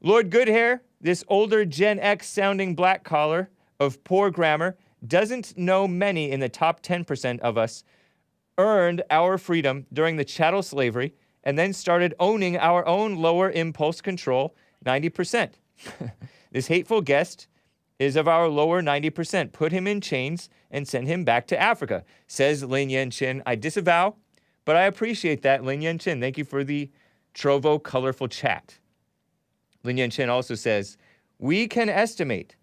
Lord Goodhair, this older Gen X sounding black caller of poor grammar, doesn't know many in the top 10% of us earned our freedom during the chattel slavery and then started owning our own lower impulse control 90%. This hateful guest is of our lower 90%. Put him in chains and send him back to Africa, says Lin Yen Chin. I disavow, but I appreciate that, Lin Yen Chin. Thank you for the Trovo colorful chat. Lin Yen Chin also says, we can estimate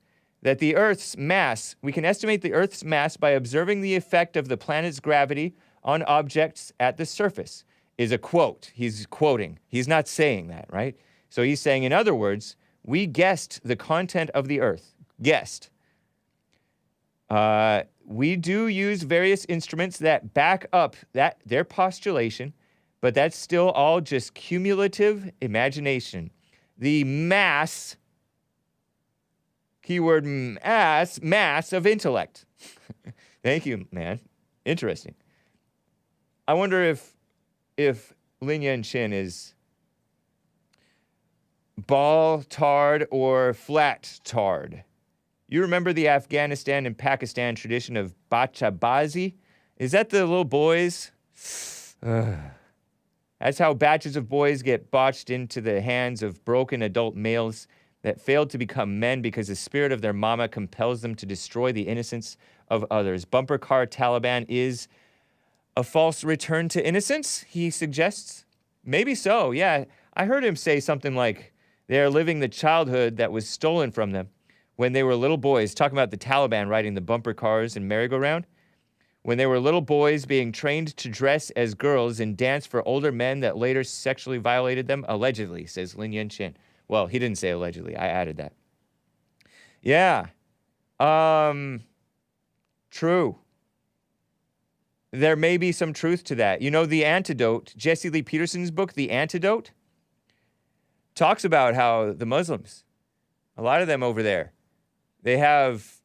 the Earth's mass by observing the effect of the planet's gravity on objects at the surface, is a quote. He's quoting. He's not saying that, right? So he's saying, in other words, we guessed the content of the Earth. Guessed. We do use various instruments that back up their postulation, but that's still all just cumulative imagination. The mass, keyword mass of intellect. Thank you, man. Interesting. I wonder if Lin Yen Chin is ball-tarred or flat-tarred. You remember the Afghanistan and Pakistan tradition of bachabazi? Is that the little boys? That's how batches of boys get botched into the hands of broken adult males that failed to become men because the spirit of their mama compels them to destroy the innocence of others. Bumper car Taliban is a false return to innocence, he suggests. Maybe so, yeah. I heard him say something like they are living the childhood that was stolen from them when they were little boys, talking about the Taliban riding the bumper cars and merry-go-round. When they were little boys being trained to dress as girls and dance for older men that later sexually violated them, allegedly, says Lin Yen Chin. Well, he didn't say allegedly. I added that. Yeah. True. There may be some truth to that. You know, The Antidote, Jesse Lee Peterson's book, The Antidote, talks about how the Muslims, a lot of them over there, they have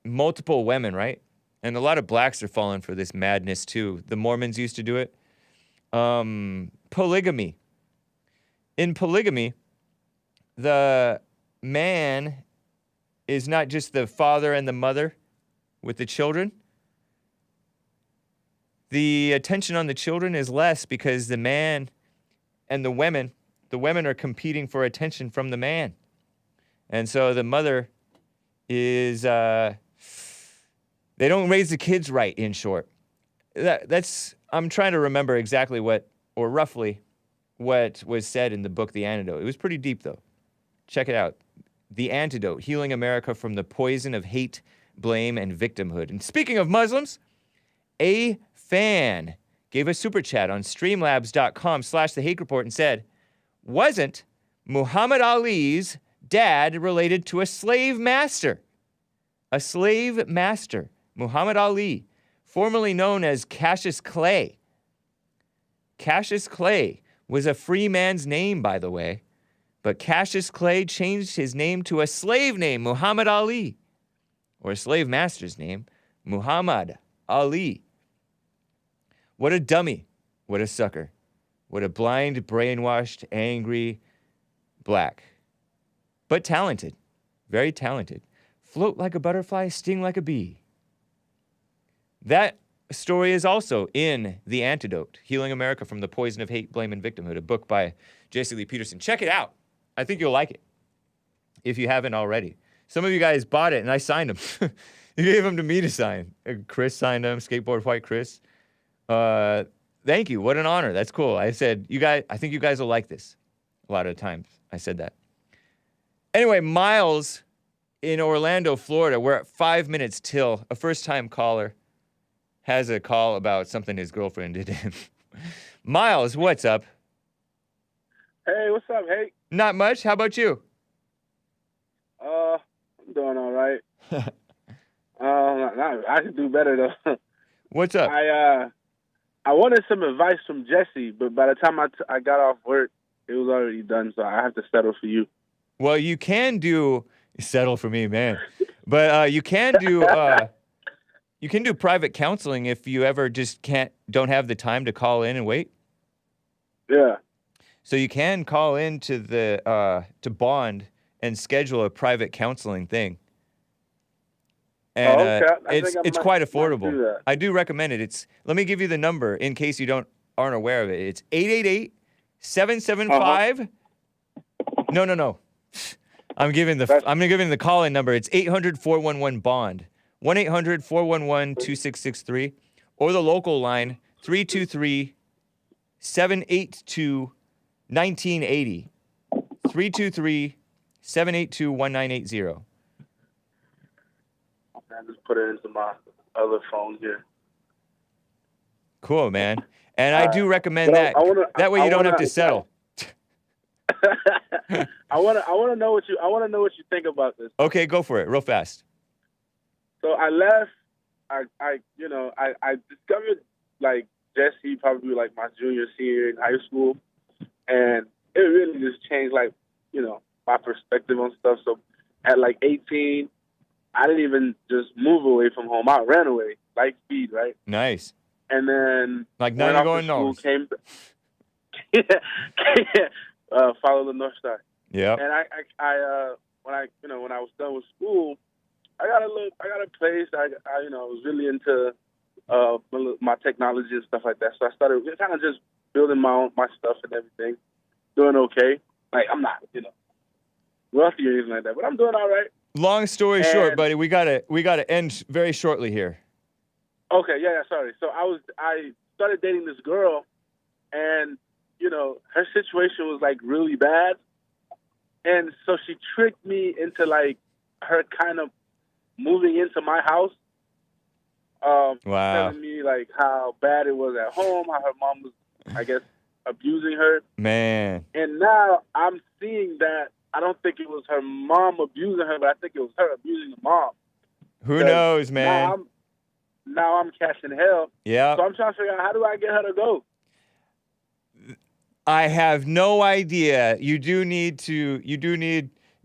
multiple women, right? And a lot of blacks are falling for this madness too. The Mormons used to do it. Polygamy. In polygamy, the man is not just the father and the mother with the children. The attention on the children is less because the man and the women are competing for attention from the man. And so the mother is, they don't raise the kids right, in short. I'm trying to remember exactly roughly what was said in the book, The Antidote. It was pretty deep, though. Check it out. The Antidote, Healing America from the Poison of Hate, Blame, and Victimhood. And speaking of Muslims, a fan gave a super chat on streamlabs.com/the Hake Report and said, wasn't Muhammad Ali's dad related to a slave master? A slave master, Muhammad Ali, formerly known as Cassius Clay. Cassius Clay was a free man's name, by the way, but Cassius Clay changed his name to a slave name, Muhammad Ali. or a slave master's name, Muhammad Ali. What a dummy. What a sucker. What a blind, brainwashed, angry black. But talented. Very talented. Float like a butterfly, sting like a bee. That story is also in The Antidote, Healing America from the Poison of Hate, Blame, and Victimhood, a book by Jesse Lee Peterson. Check it out. I think you'll like it, if you haven't already. Some of you guys bought it, and I signed them. You gave them to me to sign. Chris signed them, Skateboard White Chris. Thank you. What an honor. That's cool. I said, I think you guys will like this. A lot of times I said that. Anyway, Miles in Orlando, Florida, we're at 5 minutes till a first-time caller has a call about something his girlfriend did to him. Miles, what's up? Hey, what's up, Hake? Not much. How about you? I'm doing all right. I could do better, though. What's up? I wanted some advice from Jesse, but by the time I got off work, it was already done, so I have to settle for you. Well, you can settle for me, man. But you can do private counseling if you ever just don't have the time to call in and wait. Yeah. So you can call in to to Bond and schedule a private counseling thing. And okay. it's quite affordable. I do recommend it. Let me give you the number in case you aren't aware of it. It's 888-775. No. I'm giving the call-in number. It's 800-411-BOND. 1-800-411-2663. Or the local line, 323-782-1980. 323-782-1980. I just put it into my other phone here. Cool, man. And I do recommend that. That way you don't have to settle. I want to know what you think about this. Okay, go for it, real fast. So I left. I discovered like Jesse probably like my junior, senior in high school, and it really just changed my perspective on stuff. So at like 18, I didn't even just move away from home. I ran away, like speed, right? Nice. And then like now you're going north. Follow the North Star. Yeah. And when I was done with school, I got a place. I was really into my technology and stuff like that. So I started kind of just building my stuff and everything, doing okay. Like I'm not wealthy or anything like that, but I'm doing all right. Long story short, buddy, we gotta end very shortly here. Okay, yeah, sorry. So I started dating this girl, and her situation was like really bad, and so she tricked me into like her kind of moving into my house. Wow. Telling me like how bad it was at home, how her mom was, I guess, abusing her. Man. And now I'm seeing that I don't think it was her mom abusing her, but I think it was her abusing the mom. Who knows, man? Now I'm catching hell. Yeah. So I'm trying to figure out how do I get her to go. I have no idea. You do need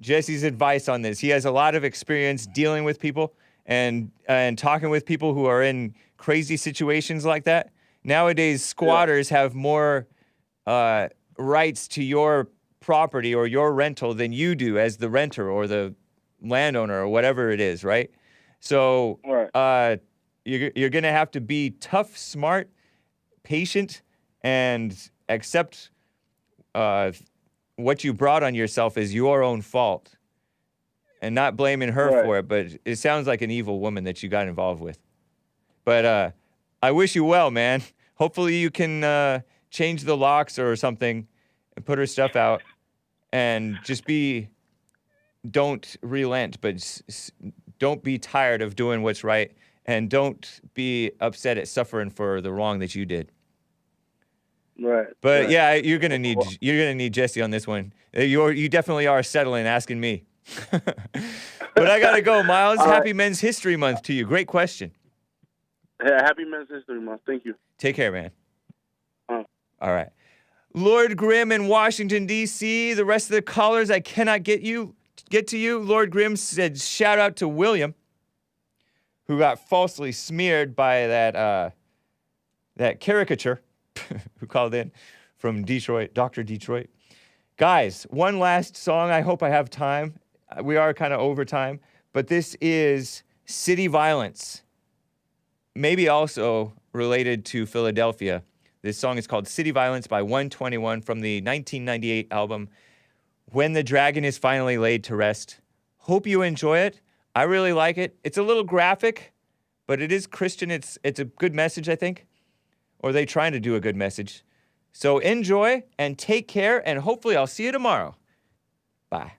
Jesse's advice on this. He has a lot of experience dealing with people and talking with people who are in crazy situations like that. Nowadays, squatters have more rights to your property or your rental than you do as the renter or the landowner or whatever it is, right? So you're going to have to be tough, smart, patient, and accept what you brought on yourself as your own fault and not blaming her for it. But it sounds like an evil woman that you got involved with. But I wish you well, man. Hopefully you can change the locks or something and put her stuff out and just don't relent, but don't be tired of doing what's right and don't be upset at suffering for the wrong that you did. Right. But yeah, you're gonna need Jesse on this one. You definitely are settling asking me. But I gotta go, Miles. Happy Men's History Month to you. Great question. Yeah, happy Men's History Month. Thank you. Take care, man. All right. Lord Grimm in Washington, D.C. The rest of the callers I cannot get to you. Lord Grimm said shout out to William. who got falsely smeared by that caricature who called in from Detroit, Dr. Detroit. Guys, one last song. I hope I have time. We are kind of over time, but this is City Violence. Maybe also related to Philadelphia. This song is called City Violence by 121 from the 1998 album When the Dragon is Finally Laid to Rest. Hope you enjoy it. I really like it. It's a little graphic, but it is Christian. It's a good message, I think. Or they trying to do a good message. So enjoy and take care, and hopefully I'll see you tomorrow. Bye.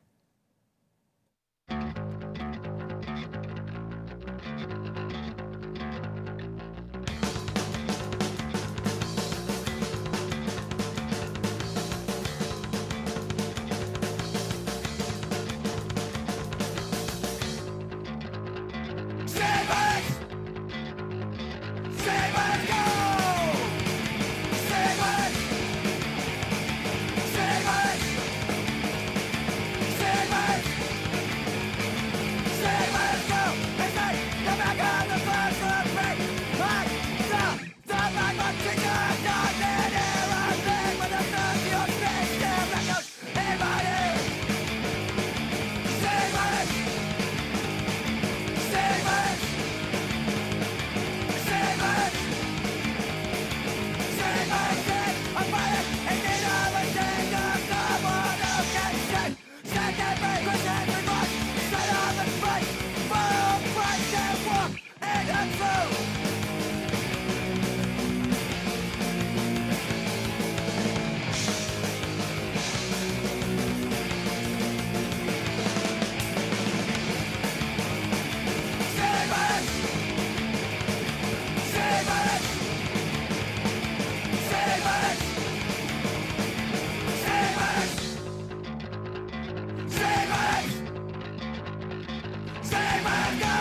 Save us, go!